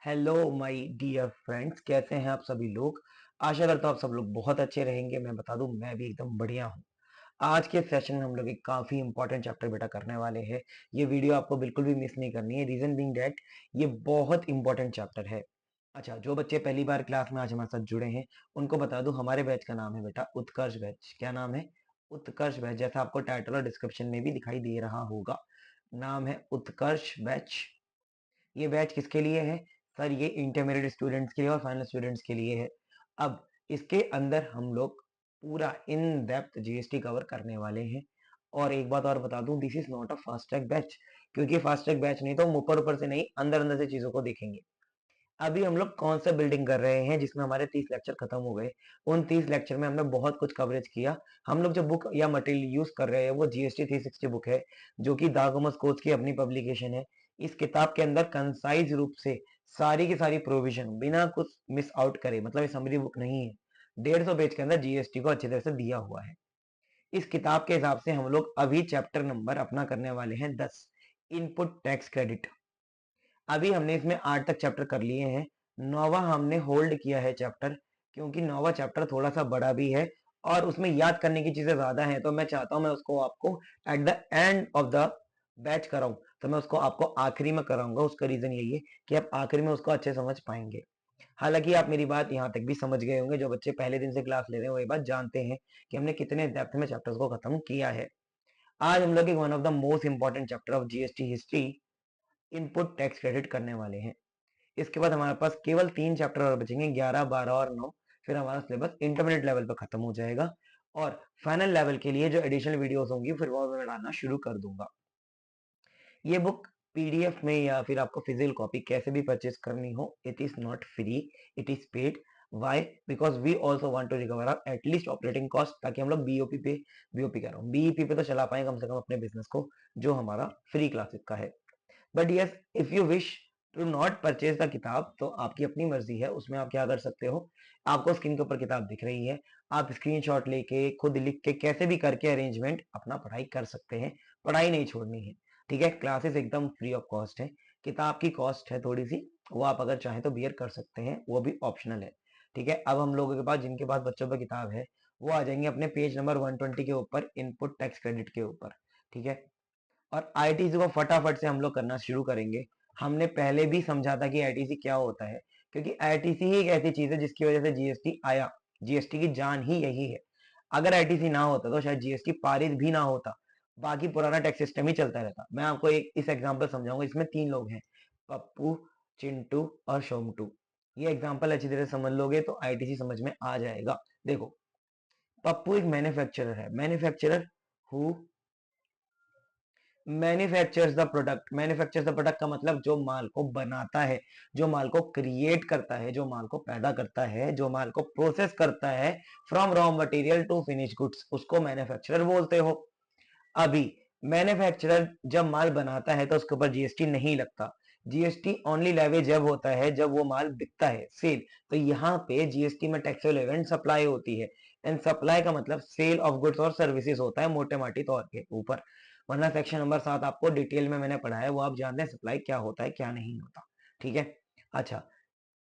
Hello my dear friends, कैसे हैं आप सभी लोग। आशा करता हूँ आप सब लोग बहुत अच्छे रहेंगे। मैं बता दूं, मैं भी एकदम बढ़िया हूँ। आज के सेशन में हम लोग एक काफी इंपॉर्टेंट चैप्टर बेटा करने वाले हैं। ये वीडियो आपको बिल्कुल भी मिस नहीं करनी है, रीजन बीइंग दैट ये बहुत इंपॉर्टेंट चैप्टर है। अच्छा, जो बच्चे पहली बार क्लास में आज हमारे साथ जुड़े हैं उनको बता दूं, हमारे बैच का नाम है बेटा उत्कर्ष बैच। क्या नाम है? उत्कर्ष बैच। जैसा आपको टाइटल और डिस्क्रिप्शन में भी दिखाई दे रहा होगा, नाम है उत्कर्ष बैच। ये बैच किसके लिए है सर? ये इंटरमीडिएट स्टूडेंट्स के लिए और फाइनल स्टूडेंट्स के लिए है। अब इसके अंदर हम लोग पूरा इन डेप्थ जीएसटी कवर करने वाले हैं। और एक बात और बता दूं, this is not a fast track batch, क्योंकि फास्ट ट्रैक बैच नहीं तो हम ऊपर ऊपर से नहीं, अंदर अंदर से चीजों को देखेंगे। अभी हम लोग कौन सा बिल्डिंग कर रहे हैं जिसमें हमारे 30 लेक्चर खत्म हो गए। उन 30 लेक्चर में हमने बहुत कुछ कवरेज किया। हम लोग जो बुक या मटेरियल यूज कर रहे हैं वो जीएसटी 360 बुक है, जो कि दागोमस कोच की अपनी पब्लिकेशन है। इस किताब के अंदर कंसाइज रूप से सारी की सारी प्रोविजन बिना कुछ मिस आउट करे, मतलब ये समरी बुक नहीं है, 150 पेज के अंदर जीएसटी को अच्छी तरह से दिया हुआ है। इस किताब के हिसाब से हम लोग अभी चैप्टर नंबर अपना करने वाले हैं 10, इनपुट टैक्स क्रेडिट। अभी हमने इसमें 8 तक चैप्टर कर लिए हैं। 9वां हमने होल्ड किया है चैप्टर, क्योंकि 9वां चैप्टर थोड़ा सा बड़ा भी है और उसमें याद करने की चीजें ज्यादा हैं, तो मैं चाहता हूं मैं उसको आपको at the end of the batch कराऊं। तो मैं उसको आपको आखिरी में कराऊंगा। उसका रीजन यही है कि आप आखिरी में उसको अच्छे समझ पाएंगे। हालांकि आप मेरी बात यहाँ तक भी समझ गए होंगे, जो बच्चे पहले दिन से क्लास ले रहे हैं वो ये बात जानते हैं कि हमने कितने डेप्थ में चैप्टर्स को खत्म किया है। आज हम लोग one of the most important chapter of GST history, input tax credit करने वाले हैं। इसके बाद हमारे पास केवल 3 चैप्टर और बचेंगे, 11, 12 और 9। फिर हमारा सिलेबस इंटरमीडिएट लेवल पर खत्म हो जाएगा और फाइनल लेवल के लिए जो एडिशनल वीडियोस होंगी फिर वो मैं डालना शुरू कर दूंगा। ये बुक पीडीएफ में या फिर आपको फिजिकल कॉपी कैसे भी परचेज करनी हो, it is not free, it is paid. Why? Because we also want to recover our at least operating cost, ताकि हम लोग बीओपी कह रहा हूँ, बीईपी पे तो चला पाए कम से कम अपने बिजनेस को, जो हमारा फ्री क्लासेस का है। But yes, if you wish to not purchase the किताब, तो आपकी अपनी मर्जी है। उसमें आप क्या कर सकते हो, आपको स्क्रीन के ऊपर किताब दिख रही है, आप स्क्रीनशॉट लेके खुद लिख के कैसे भी करके अरेंजमेंट अपना पढ़ाई कर सकते हैं। पढ़ाई नहीं छोड़नी है, ठीक है। क्लासेस एकदम फ्री ऑफ कॉस्ट है। किताब की कॉस्ट है थोड़ी सी, वो आप अगर चाहें तो बियर कर सकते हैं, वो भी ऑप्शनल है, ठीक है। अब हम लोगों के पास, जिनके पास बच्चों पर किताब है, वो आ जाएंगे अपने पेज नंबर 120 के ऊपर, इनपुट टैक्स क्रेडिट के ऊपर, ठीक है। और आईटीसी को फटाफट से हम लोग करना शुरू करेंगे। हमने पहले भी समझा था कि आईटीसी क्या होता है, क्योंकि आईटीसी ही एक ऐसी चीज है जिसकी वजह से जीएसटी आया। जीएसटी की जान ही यही है। अगर आईटीसी ना होता तो शायद जीएसटी पारित भी ना होता, बाकी पुराना टैक्स सिस्टम ही चलता रहता। मैं आपको एक इस एग्जांपल समझाऊंगा। इसमें 3 लोग हैं, पप्पू, चिंटू और शोमटू। ये एग्जांपल अच्छी तरह से समझ लोगे तो आईटीसी समझ में आ जाएगा। देखो, पप्पू एक मैन्युफैक्चरर है। Manufacturer who manufactures the product का मतलब जो माल को बनाता है, जो माल को क्रिएट करता है, जो माल को पैदा करता है, जो माल को प्रोसेस करता है from raw material to finish goods, उसको मैन्युफैक्चरर बोलते हो। अभी मैन्युफैक्चरर जब माल बनाता है तो उसके ऊपर जीएसटी नहीं लगता। जीएसटी ओनली लेवी जब होता है जब वो माल बिकता है, सेल। तो यहाँ पे जीएसटी में टैक्सेबल इवेंट सप्लाई होती है, एंड सप्लाई का मतलब सेल ऑफ गुड्स और सर्विसेज होता है मोटे माटी तौर के ऊपर। वरना सेक्शन नंबर 7 आपको डिटेल में मैंने पढ़ा है, वो आप जानते हैं सप्लाई क्या होता है क्या नहीं होता, ठीक है। अच्छा,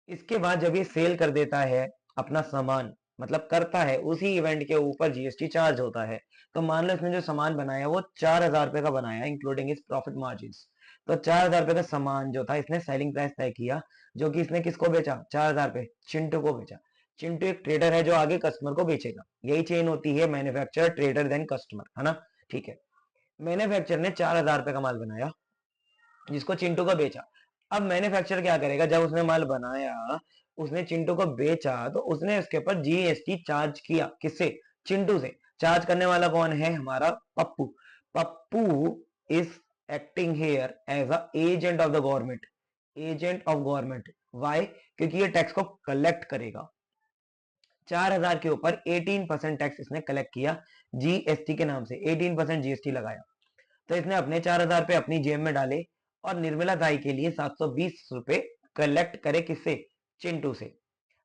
इसके बाद जब ये सेल कर देता है अपना सामान, मतलब करता है, उसी इवेंट के ऊपर जीएसटी चार्ज होता है। तो मान लो इसने जो सामान बनाया वो 4,000 रुपए का बनाया, इंक्लूडिंग इस प्रॉफिट मार्जिन। तो 4,000 रुपए का सामान जो था, इसने सेलिंग प्राइस तय किया, जो कि इसने किसको बेचा? 4,000 रुपए चिंटू को बेचा। चिंटू एक ट्रेडर है जो आगे कस्टमर को बेचेगा। यही चेन होती है, मैन्युफैक्चरर, ट्रेडर, देन कस्टमर, है ना, ठीक है। मैन्युफैक्चरर ने 4,000 रुपए का माल बनाया, जिसको चिंटू को बेचा। अब मैन्युफैक्चरर क्या करेगा? जब उसने माल बनाया, उसने चिंटू को बेचा, तो उसने उसके ऊपर जीएसटी चार्ज किया। किससे? चिंटू से। चार्ज करने वाला कौन है? हमारा Pappu. Pappu is acting here as a agent of the government. Agent of government. Why? क्योंकि ये टैक्स को कलेक्ट करेगा। 4,000 के ऊपर 18% टैक्स इसने कलेक्ट किया, जीएसटी के नाम से 18% जीएसटी लगाया। तो इसने अपने 4,000 रुपए अपनी जेब में डाले और निर्मला दाई के लिए 720 रुपए कलेक्ट करे। किससे? चिंटू से।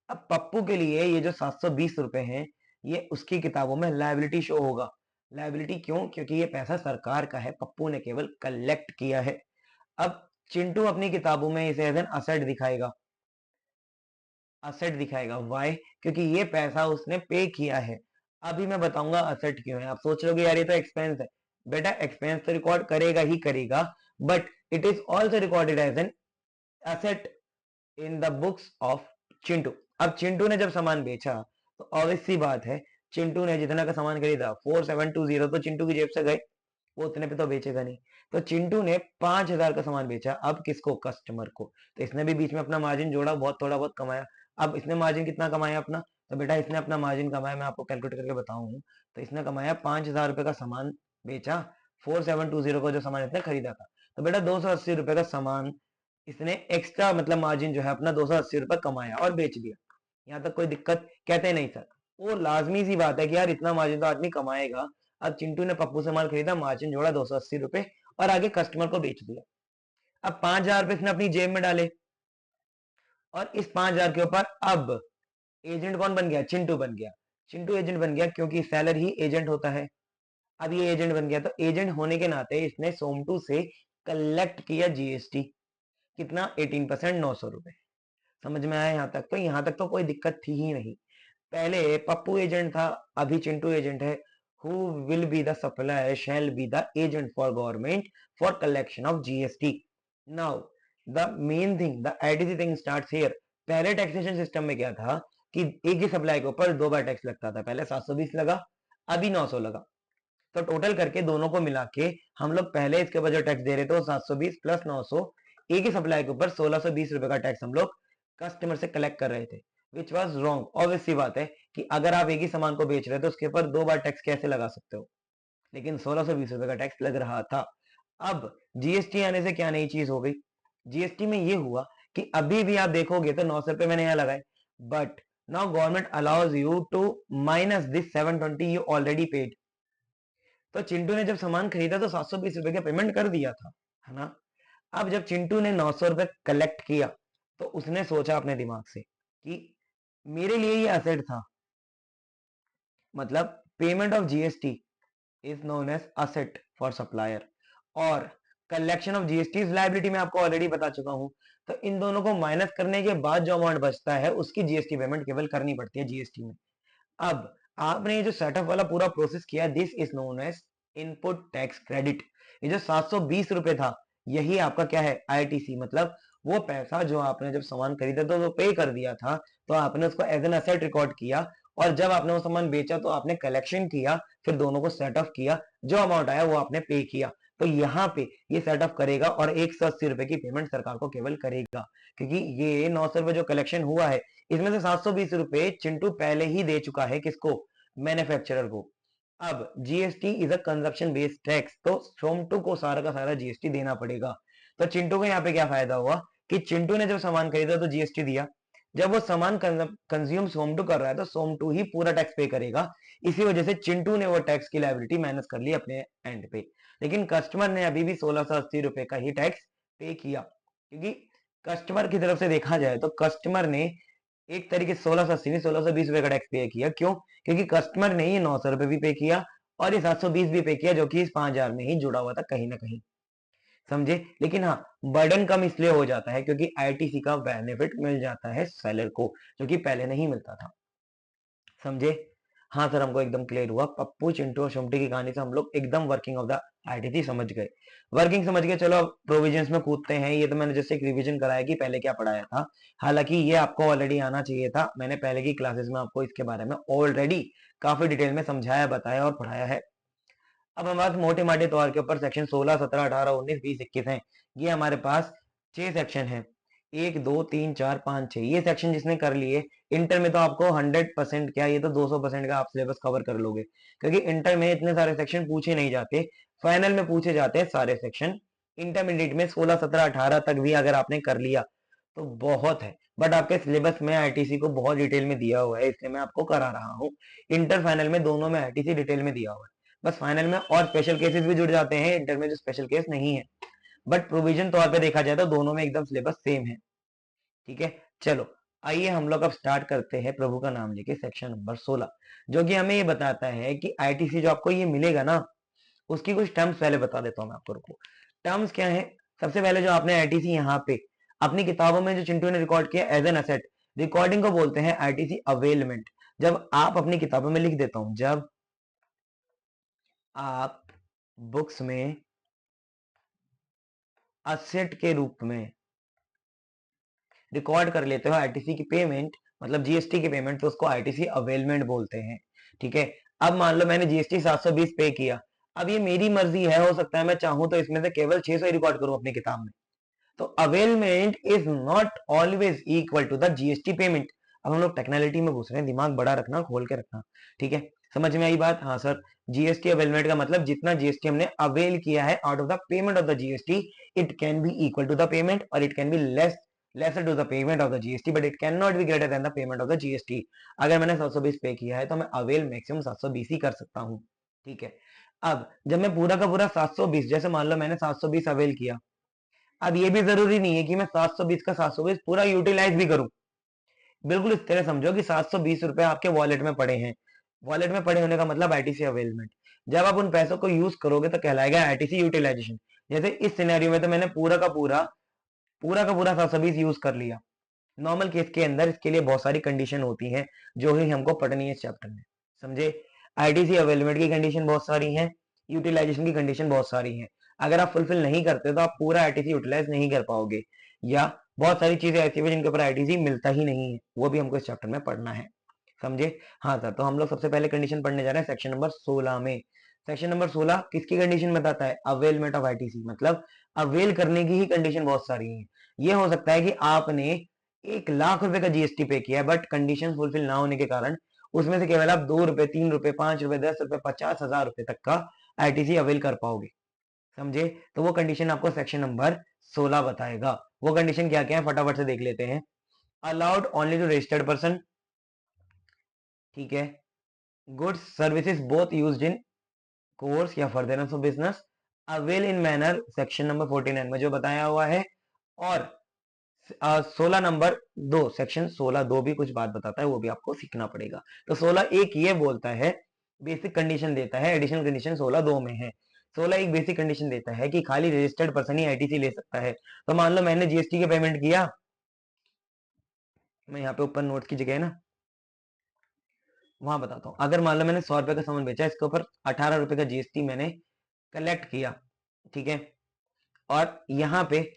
अब पप्पू के लिए ये जो 720 रुपए हैं, ये उसकी किताबों में लायबिलिटी शो होगा। लायबिलिटी क्यों? क्योंकि ये पैसा सरकार का है, पप्पू ने केवल कलेक्ट किया है। अब चिंटू अपनी किताबों में इसे एज एन असेट दिखाएगा। असेट दिखाएगा। वाई? क्योंकि ये पैसा उसने पे किया है। अभी मैं बताऊंगा असेट क्यों है। आप सोच लोगे यार ये तो एक्सपेंस है। बेटा एक्सपेंस तो रिकॉर्ड करेगा ही करेगा, but it is also recorded as an asset in the books of Chintu. अब चिंटू ने जब सामान बेचा तो ऑब्वियस सी बात है, चिंटू ने जितना का सामान खरीदा 4720 तो चिंटू की जेब से गए, वो उतने पे तो बेचेगा नहीं। तो चिंटू ने 5000 का सामान बेचा, अब किसको? कस्टमर को। तो इसने भी बीच में अपना मार्जिन जोड़ा, बहुत थोड़ा बहुत कमाया। अब इसने मार्जिन कितना कमाया अपना? तो बेटा इसने अपना मार्जिन कमाया, मैं आपको कैलकुलेट करके बताऊं, तो इसने कमाया 5000 रुपए का सामान बेचा, 4720 का जो सामान इसने खरीदा था। तो बेटा 280 रुपए का सामान इसने एक्स्ट्रा मतलब मार्जिन जो है अपना 280 रुपए कमाया और बेच दिया। यहाँ तक कोई दिक्कत? कहते नहीं सर, वो लाजमी सी बात है कि यार इतना मार्जिन तो आदमी कमाएगा। अब चिंटू ने पप्पू से माल खरीदा, मार्जिन जोड़ा 280 रुपए और आगे कस्टमर को बेच दिया। अब 5000 रुपए इसने अपनी जेब में डाले और इस 5000 के ऊपर अब एजेंट कौन बन गया? चिंटू बन गया। चिंटू एजेंट बन गया क्योंकि सेलर ही एजेंट होता है। अब ये एजेंट बन गया तो एजेंट होने के नाते इसने सोमटू से कलेक्ट किया जीएसटी। कितना? 18%, 900 रुपए। समझ में आया यहाँ तक? तो यहाँ तक तो कोई दिक्कत थी ही नहीं। पहले पप्पू एजेंट था, अभी चिंटू एजेंट है। Who will be the supplier shall be the agent for government for collection of GST. Now the main thing, the ITC thing starts here. पहले टैक्सेशन सिस्टम में क्या था कि एक ही सप्लाई के ऊपर दो बार टैक्स लगता था। पहले 720 लगा, अभी 900 लगा। तो टोटल करके दोनों को मिला के हम लोग पहले इसके ऊपर जो टैक्स दे रहे थे वो 720 प्लस 900, एक ही सप्लाई के ऊपर 1620 रुपए का टैक्स हम लोग कस्टमर से कलेक्ट कर रहे थे, विच वॉज रॉन्ग। ऑब्वियस सी बात है कि अगर आप एक ही सामान को बेच रहे हो तो उसके ऊपर दो बार टैक्स कैसे लगा सकते हो? लेकिन 1620 रुपए का टैक्स लग रहा था। अब जीएसटी आने से क्या नई चीज हो गई? जीएसटी में ये हुआ कि अभी भी आप देखोगे तो 900 रुपए मैंने यहाँ लगाए, but now government allows you to minus this 720 you already paid. तो चिंटू ने जब सामान खरीदा तो 720 रुपए का पेमेंट कर दिया था, है ना? अब जब चिंटू ने 900 रुपए कलेक्ट किया तो उसने सोचा अपने दिमाग से कि मेरे लिए ये असेट था, मतलब payment of GST is known as asset for supplier और collection of GST is liability. मैं आपको ऑलरेडी बता चुका हूं। तो इन दोनों को माइनस करने के बाद जो अमाउंट बचता है उसकी जीएसटी पेमेंट केवल करनी पड़ती है जीएसटी में। अब आपने ये जो सेटअप वाला पूरा प्रोसेस किया, this is known as input tax credit. ये जो 720 रुपए था यही आपका क्या है? आईटीसी। मतलब वो पैसा जो आपने जब सामान खरीदा तो वो पे कर दिया था, तो आपने उसको एज एन असेट रिकॉर्ड किया और जब आपने वो सामान बेचा तो आपने कलेक्शन किया, फिर दोनों को सेटअप किया, जो अमाउंट आया वो आपने पे किया। तो यहाँ पे ये सेटअप करेगा और 180 रुपए की पेमेंट सरकार को केवल करेगा, क्योंकि ये 900 रुपए जो कलेक्शन हुआ है इसमें से 720 रुपए चिंटू पहले ही दे चुका है। किसको? मैन्युफैक्चरर को। अब GST is a consumption based tax, तो सोमटू को सारा का सारा जीएसटी देना पड़ेगा। तो चिंटू को यहाँ पे क्या फायदा हुआ कि चिंटू ने जब सामान खरीदा तो जीएसटी दिया, जब वो सामान कंज्यूम सोमटू कर रहा है तो सोमटू ही पूरा टैक्स पे करेगा। इसी वजह से चिंटू ने वो टैक्स की लायबिलिटी माइनस कर ली अपने एंड पे। लेकिन कस्टमर ने अभी भी 1680 रुपए का ही टैक्स पे किया, क्योंकि कस्टमर की तरफ से देखा जाए तो कस्टमर ने एक तरीके से 1680 नहीं 1620 रुपए का टैक्स पे किया। क्यों? क्योंकि कस्टमर ने ये 900 रुपए भी पे किया और ये 720 भी पे किया, जो कि इस 5000 में ही जुड़ा हुआ था कहीं ना कहीं। समझे? लेकिन हाँ, बर्डन कम इसलिए हो जाता है क्योंकि आईटीसी का बेनिफिट मिल जाता है सेलर को, जो कि पहले नहीं मिलता था। समझे? हाँ सर, हमको एकदम क्लियर हुआ। पप्पू चिंटू और शुमटी की कहानी से हम लोग एकदम वर्किंग ऑफ द आईटीसी समझ गए। वर्किंग समझ गए, चलो अब प्रोविजंस में कूदते हैं। ये तो मैंने जैसे एक रिवीजन कराया कि पहले क्या पढ़ाया था। हालांकि ये आपको ऑलरेडी आना चाहिए था, मैंने पहले की क्लासेस में आपको इसके बारे में ऑलरेडी काफी डिटेल में समझाया, बताया और पढ़ाया है। अब हमारे पास मोटे माटे तौर के ऊपर सेक्शन 16, 17, 18, 19, 20, 21 हैं। ये हमारे पास 6 सेक्शन हैं। 1, 2, 3, 4, 5, 6 ये सेक्शन जिसने कर लिए, इंटर में तो आपको 100% क्या, ये तो 200% का आप सिलेबस कवर कर लोगे, क्योंकि इंटर में इतने सारे सेक्शन पूछे नहीं जाते, फाइनल में पूछे जाते हैं सारे सेक्शन। इंटरमीडिएट में 16, 17, 18 तक भी अगर आपने कर लिया तो बहुत है, बट आपके सिलेबस में आईटीसी को बहुत डिटेल में दिया हुआ है, इसलिए मैं आपको करा रहा हूँ। इंटर फाइनल में दोनों में आईटीसी डिटेल में दिया हुआ है, बस फाइनल में और स्पेशल केसेस भी जुड़ जाते हैं, इंटर में जो स्पेशल केस नहीं है। बट प्रोविजन तौर पे देखा जाए तो दोनों में एकदम सिलेबस सेम है। ठीक है, चलो आइए हम लोग अब स्टार्ट करते हैं प्रभु का नाम लेके सेक्शन नंबर 16, जो कि हमें ये बताता है कि आईटीसी जो आपको ये मिलेगा ना, उसकी कुछ टर्म्स पहले बता देता हूँ मैं आपको। रुको, टर्म्स क्या है? सबसे पहले जो आपने आईटीसी यहाँ पे अपनी किताबों में जो चिंटू ने रिकॉर्ड किया एज एन असेट, रिकॉर्डिंग को बोलते हैं आईटीसी अवेलमेंट। जब आप अपनी किताबों में लिख देता हूं, जब आप बुक्स में असेट के रूप में रिकॉर्ड कर लेते हो आईटीसी की पेमेंट, मतलब जीएसटी की पेमेंट, तो उसको आईटीसी अवेलमेंट बोलते हैं। ठीक है। अब मान लो मैंने जीएसटी 720 पे किया। अब ये मेरी मर्जी है, हो सकता है मैं चाहूं तो इसमें से केवल 600 ही रिकॉर्ड करूं अपनी किताब में। तो availment is not always equal to the GST payment. अब हम लोग टेक्निकलिटी में घुस रहे हैं, दिमाग बड़ा रखना, खोल के रखना। ठीक है, समझ में आई बात? हाँ सर, जीएसटी अवेलमेंट का मतलब जितना जीएसटी हमने अवेल किया है out of the payment of the GST, it can be equal to the payment और it can be lesser to the payment of the GST, but it can not be greater than the payment of the GST. अगर मैंने 720 पे किया है तो मैं avail maximum 720 ही कर सकता हूँ। ठीक है। अब जब मैं पूरा का पूरा 720, जैसे मान लो मैंने 720 अवेल किया, अब ये भी जरूरी नहीं है कि मैं 720 का 720 पूरा यूटिलाइज भी करूं। बिल्कुल इस तरह समझो कि 720 रुपए आपके वॉलेट में पड़े हैं। वॉलेट में पड़े होने का मतलब आईटीसी अवेलमेंट। जब आप उन पैसों को यूज करोगे तो कहलाएगा आईटीसी यूटिलाइजेशन। जैसे इस सिनेरियो में तो मैंने पूरा का पूरा 720 यूज कर लिया। नॉर्मल केस के अंदर इसके लिए बहुत सारी कंडीशन होती हैं जो ही हमको पढ़नी है इस चैप्टर में। समझे? आईटीसी अवेलमेंट की कंडीशन बहुत सारी है, यूटिलाइजेशन की कंडीशन बहुत सारी है। अगर आप फुलफिल नहीं करते तो आप पूरा आईटीसी यूटिलाइज नहीं कर पाओगे, या बहुत सारी चीजें ऐसी है जिनके ऊपर आईटीसी मिलता ही नहीं है, वो भी हमको इस चैप्टर में पढ़ना है। समझे? हाँ सर, तो हम लोग सबसे पहले कंडीशन पढ़ने जा रहे हैं सेक्शन नंबर 16 में। सेक्शन नंबर 16 किसकी कंडीशन बताता है? अवेलमेंट ऑफ आईटीसी, मतलब अवेल करने की ही कंडीशन बहुत सारी है। ये हो सकता है कि आपने 1 लाख रुपए का जीएसटी पे किया है, बट कंडीशन फुलफिल ना होने के कारण उसमें से केवल आप 2 रुपए, 3 रुपए, 5 रुपए, 10 रुपए, 50,000 रुपए तक का आईटीसी अवेल कर पाओगे। समझे? तो वो कंडीशन आपको सेक्शन नंबर 16 बताएगा। वो कंडीशन क्या क्या है फटाफट से देख लेते हैं। Allowed only to registered person. ठीक है। Goods services both used in course या furtherance of business avail in manner, section number 49 में जो बताया हुआ है। और 16 नंबर 2, सेक्शन 16(2) भी कुछ बात बताता है, वो भी आपको सीखना पड़ेगा। तो 16(1) ये बोलता है, बेसिक कंडीशन देता है, एडिशनल कंडीशन 16(2) में है। 16(1) बेसिक कंडीशन देता है कि खाली रजिस्टर्ड पर्सन ही आईटीसी ले सकता है। तो मान लो मैंने जीएसटी के पेमेंट किया, मैं यहाँ पे ऊपर नोट्स की जगह है ना, वहां बताता हूँ। अगर मान लो मैंने 100 रुपए का सामान बेचा, इसके ऊपर 18 रुपए का जीएसटी मैंने कलेक्ट किया। ठीक है। और यहाँ पे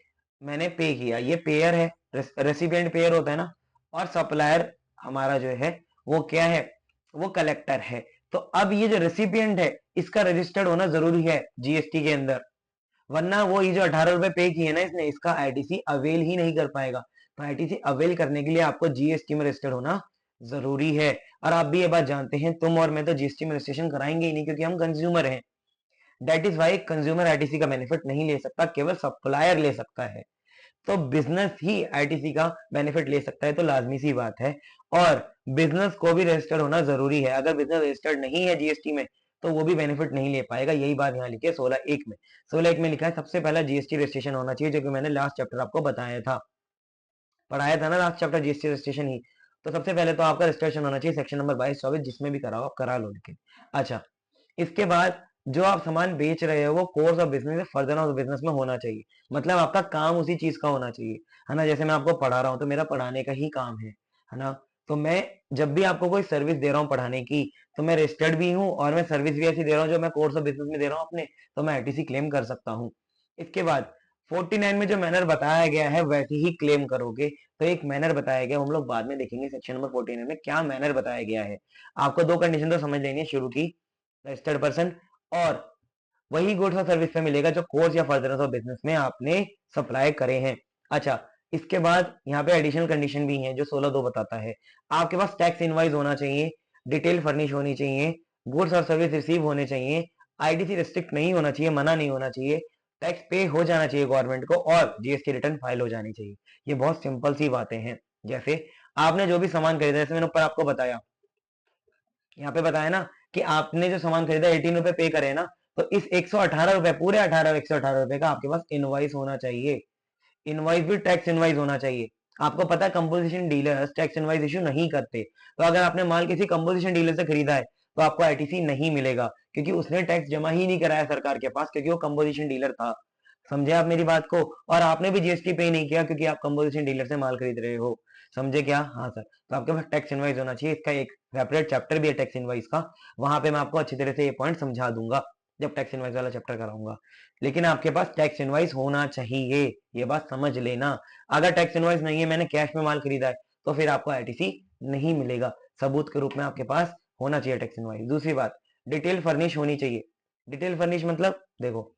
मैंने पे किया, ये पेयर है, रेसिपिएंट पेयर होता है ना, और सप्लायर हमारा जो है वो क्या है? वो कलेक्टर है। तो अब ये जो रेसिपिएंट है इसका रजिस्टर्ड होना जरूरी है जीएसटी के अंदर, वरना वो ये जो 18 रुपए पे किए ना इसने, इसका आईटीसी अवेल ही नहीं कर पाएगा। तो आईटीसी अवेल करने के लिए आपको जीएसटी में रजिस्टर्ड होना जरूरी है। और आप भी ये बात जानते हैं, तुम और मैं तो जीएसटी में रजिस्ट्रेशन कराएंगे ही नहीं, क्योंकि हम कंज्यूमर हैं। That is why consumer ITC का बेनिफिट नहीं ले सकता, केवल सप्लायर ले सकता है। तो बिजनेस ही आईटीसी का बेनिफिट ले सकता है, तो लाजमी सी बात है। और बिजनेस को भी रजिस्टर्ड होना जरूरी है। अगर बिजनेस रजिस्टर्ड नहीं है जीएसटी में तो वो भी बेनिफिट नहीं ले पाएगा। यही बात यहाँ लिखी है 16(1) में। 16(1) में लिखा है सबसे पहला जीएसटी रजिस्ट्रेशन होना चाहिए, जो कि मैंने लास्ट चैप्टर आपको बताया था, पढ़ाया था ना लास्ट चैप्टर, जीएसटी रजिस्ट्रेशन ही। तो सबसे पहले तो आपका रजिस्ट्रेशन होना चाहिए सेक्शन नंबर 22-24, जिसमें भी कराओ आप करा लो, लेकिन अच्छा, इसके बाद जो आप सामान बेच रहे हो वो कोर्स ऑफ बिजनेस या फर्दर ऑफ बिजनेस में होना चाहिए। मतलब आपका काम उसी चीज का होना चाहिए, है ना। जैसे मैं आपको पढ़ा रहा हूँ तो मेरा पढ़ाने का ही काम है ना। तो मैं जब भी आपको कोई सर्विस दे रहा हूँ पढ़ाने की, तो मैं रजिस्टर्ड भी हूँ और मैं सर्विस भी ऐसी दे रहा हूँ जो मैं कोर्स ऑफ बिजनेस में दे रहा हूँ अपने, तो मैं आईटीसी क्लेम कर सकता हूँ। इसके बाद 49 में जो मैनर बताया गया है वैसे ही क्लेम करोगे। तो एक मैनर बताया गया, हम लोग बाद में देखेंगे सेक्शन नंबर 49 में क्या मैनर बताया गया है। आपको दो कंडीशन तो समझ लेनी है शुरू की, रजिस्टर्ड पर्सन, और वही गुड्स और सर्विस पे मिलेगा जो कोर्स या फर्दरेंस ऑफ बिजनेस में आपने सप्लाई करे हैं। अच्छा, इसके बाद यहाँ पे एडिशनल कंडीशन भी है जो 16(2) बताता है। आपके पास टैक्स इनवाइस होना चाहिए, डिटेल फर्निश होनी चाहिए, गुड्स और सर्विस रिसीव होने चाहिए, आईटीसी रिस्ट्रिक्ट नहीं होना चाहिए, मना नहीं होना चाहिए, टैक्स पे हो जाना चाहिए गवर्नमेंट को, और जीएसटी रिटर्न फाइल हो जानी चाहिए। ये बहुत सिंपल सी बातें हैं। जैसे आपने जो भी सामान खरीदा, जैसे मैंने ऊपर आपको बताया, यहाँ पे बताया ना कि आपने जो सामान खरीदा 18 रुपए पे करे ना, तो इस 118 रुपए, पूरे 118 का आपके पास इनवाइस होना चाहिए। इनवाइस भी टैक्स इनवाइस होना चाहिए। आपको पता है composition dealers tax invoice issue नहीं करते। तो अगर आपने माल किसी कंपोजिशन डीलर से खरीदा है तो आपको आईटीसी नहीं मिलेगा, क्योंकि उसने टैक्स जमा ही नहीं कराया सरकार के पास, क्योंकि वो कंपोजिशन डीलर था। समझे आप मेरी बात को? और आपने भी जीएसटी पे नहीं किया क्योंकि आप कंपोजिशन डीलर से माल खरीद रहे हो। समझे क्या? हाँ सर। तो आपके पास टैक्स इनवाइस होना चाहिए। इसका एक सेपरेट चैप्टर भी है टैक्स इनवाइस का, वहां पे मैं आपको अच्छी तरह से ये पॉइंट समझा दूंगा जब टैक्स इनवाइस वाला चैप्टर कराऊंगा। लेकिन आपके पास टैक्स इनवाइस होना चाहिए, ये बात समझ लेना। अगर टैक्स इनवाइस नहीं है, मैंने कैश में माल खरीदा है, तो फिर आपको आईटीसी नहीं मिलेगा। सबूत के रूप में आपके पास होना चाहिए टैक्स इनवाइस। दूसरी बात, डिटेल फर्निश होनी चाहिए। डिटेल फर्निश मतलब देखो,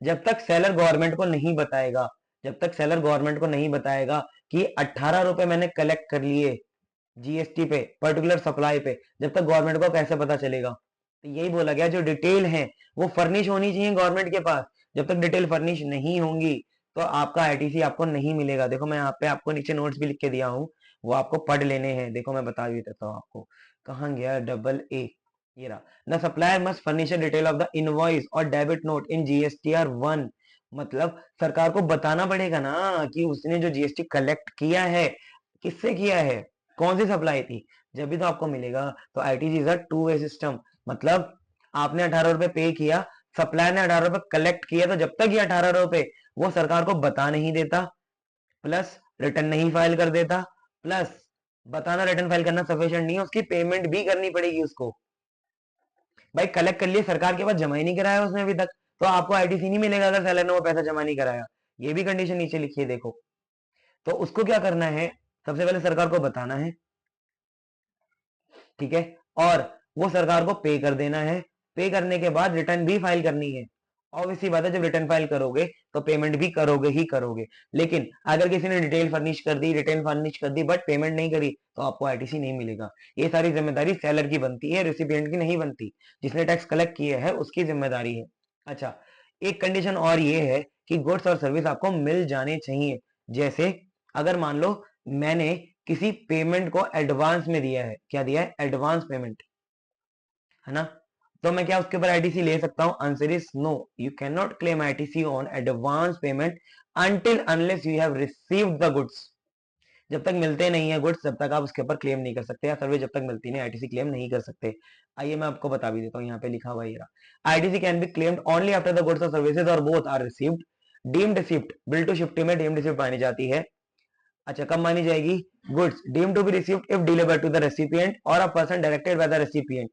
जब तक सेलर गवर्नमेंट को नहीं बताएगा, जब तक सेलर गवर्नमेंट को नहीं बताएगा कि 18 रुपए मैंने कलेक्ट कर लिए जीएसटी पे, पर्टिकुलर सप्लाई पे, जब तक गवर्नमेंट को कैसे पता चलेगा? तो यही बोला गया, जो डिटेल है वो फर्निश होनी चाहिए गवर्नमेंट के पास। जब तक डिटेल फर्निश नहीं होंगी तो आपका आईटीसी आपको नहीं मिलेगा। देखो मैं यहाँ पे आपको नीचे नोट्स भी लिख के दिया हूँ, वो आपको पढ़ लेने हैं। देखो मैं बता भी देता हूँ आपको, कहाँ गया डबल ए, ये रहा। The supplier must furnish a detail of the invoice और डेबिट नोट इन जीएसटीआर 1। मतलब सरकार को बताना पड़ेगा ना कि उसने जो जीएसटी कलेक्ट किया है, किससे किया है, कौन सी सप्लाई थी, जब भी तो आपको मिलेगा। तो ITC is a two way system. मतलब आपने 18 रुपए पे किया, सप्लायर ने 18 रुपए कलेक्ट किया, तो जब तक ये 18 रुपए वो सरकार को बता नहीं देता, प्लस रिटर्न नहीं फाइल कर देता, प्लस बताना रिटर्न फाइल करना सफिशिएंट नहीं है, उसकी पेमेंट भी करनी पड़ेगी उसको। भाई कलेक्ट कर लिए, सरकार के पास जमा ही नहीं कराया उसने अभी तक, तो आपको आईटीसी नहीं मिलेगा अगर सेलर ने वो पैसा जमा नहीं कराया। ये भी कंडीशन नीचे लिखी है देखो। तो उसको क्या करना है, सबसे पहले सरकार को बताना है, ठीक है, और वो सरकार को पे कर देना है। पे करने के बाद रिटर्न भी फाइल करनी है। ऑब्वियसली बात है, जब रिटर्न फाइल करोगे तो पेमेंट भी करोगे ही करोगे। लेकिन अगर किसी ने डिटेल फर्निश कर दी, रिटर्न फर्निश कर दी, बट पेमेंट नहीं करी, तो आपको आईटीसी नहीं मिलेगा। ये सारी जिम्मेदारी सेलर की बनती है, रेसिपिएंट की नहीं बनती। जिसने टैक्स कलेक्ट किया है उसकी जिम्मेदारी है। अच्छा, एक कंडीशन और ये है कि गुड्स और सर्विस आपको मिल जाने चाहिए। जैसे अगर मान लो मैंने किसी पेमेंट को एडवांस में दिया है, क्या दिया है, एडवांस पेमेंट, है ना, तो मैं क्या उसके ऊपर आईटीसी ले सकता हूं? Answer is no, you can not claim ITC on advance payment until unless you have received the goods. जब तक मिलते नहीं है गुड्स, जब तक आप उसके ऊपर क्लेम नहीं कर सकते, या सर्विस जब तक मिलती नहीं आईटीसी क्लेम नहीं कर सकते। आइए मैं आपको बता भी देता हूँ, यहाँ पे लिखा हुआ है, ITC can be claimed only after the goods और सर्विसेज और both are received. Deemed receipt, bill to ship में डीम्ड रिसिप्ट मानी जाती है। अच्छा, कब मानी जाएगी? Goods deemed to be received if delivered to the recipient और a person directed by the recipient.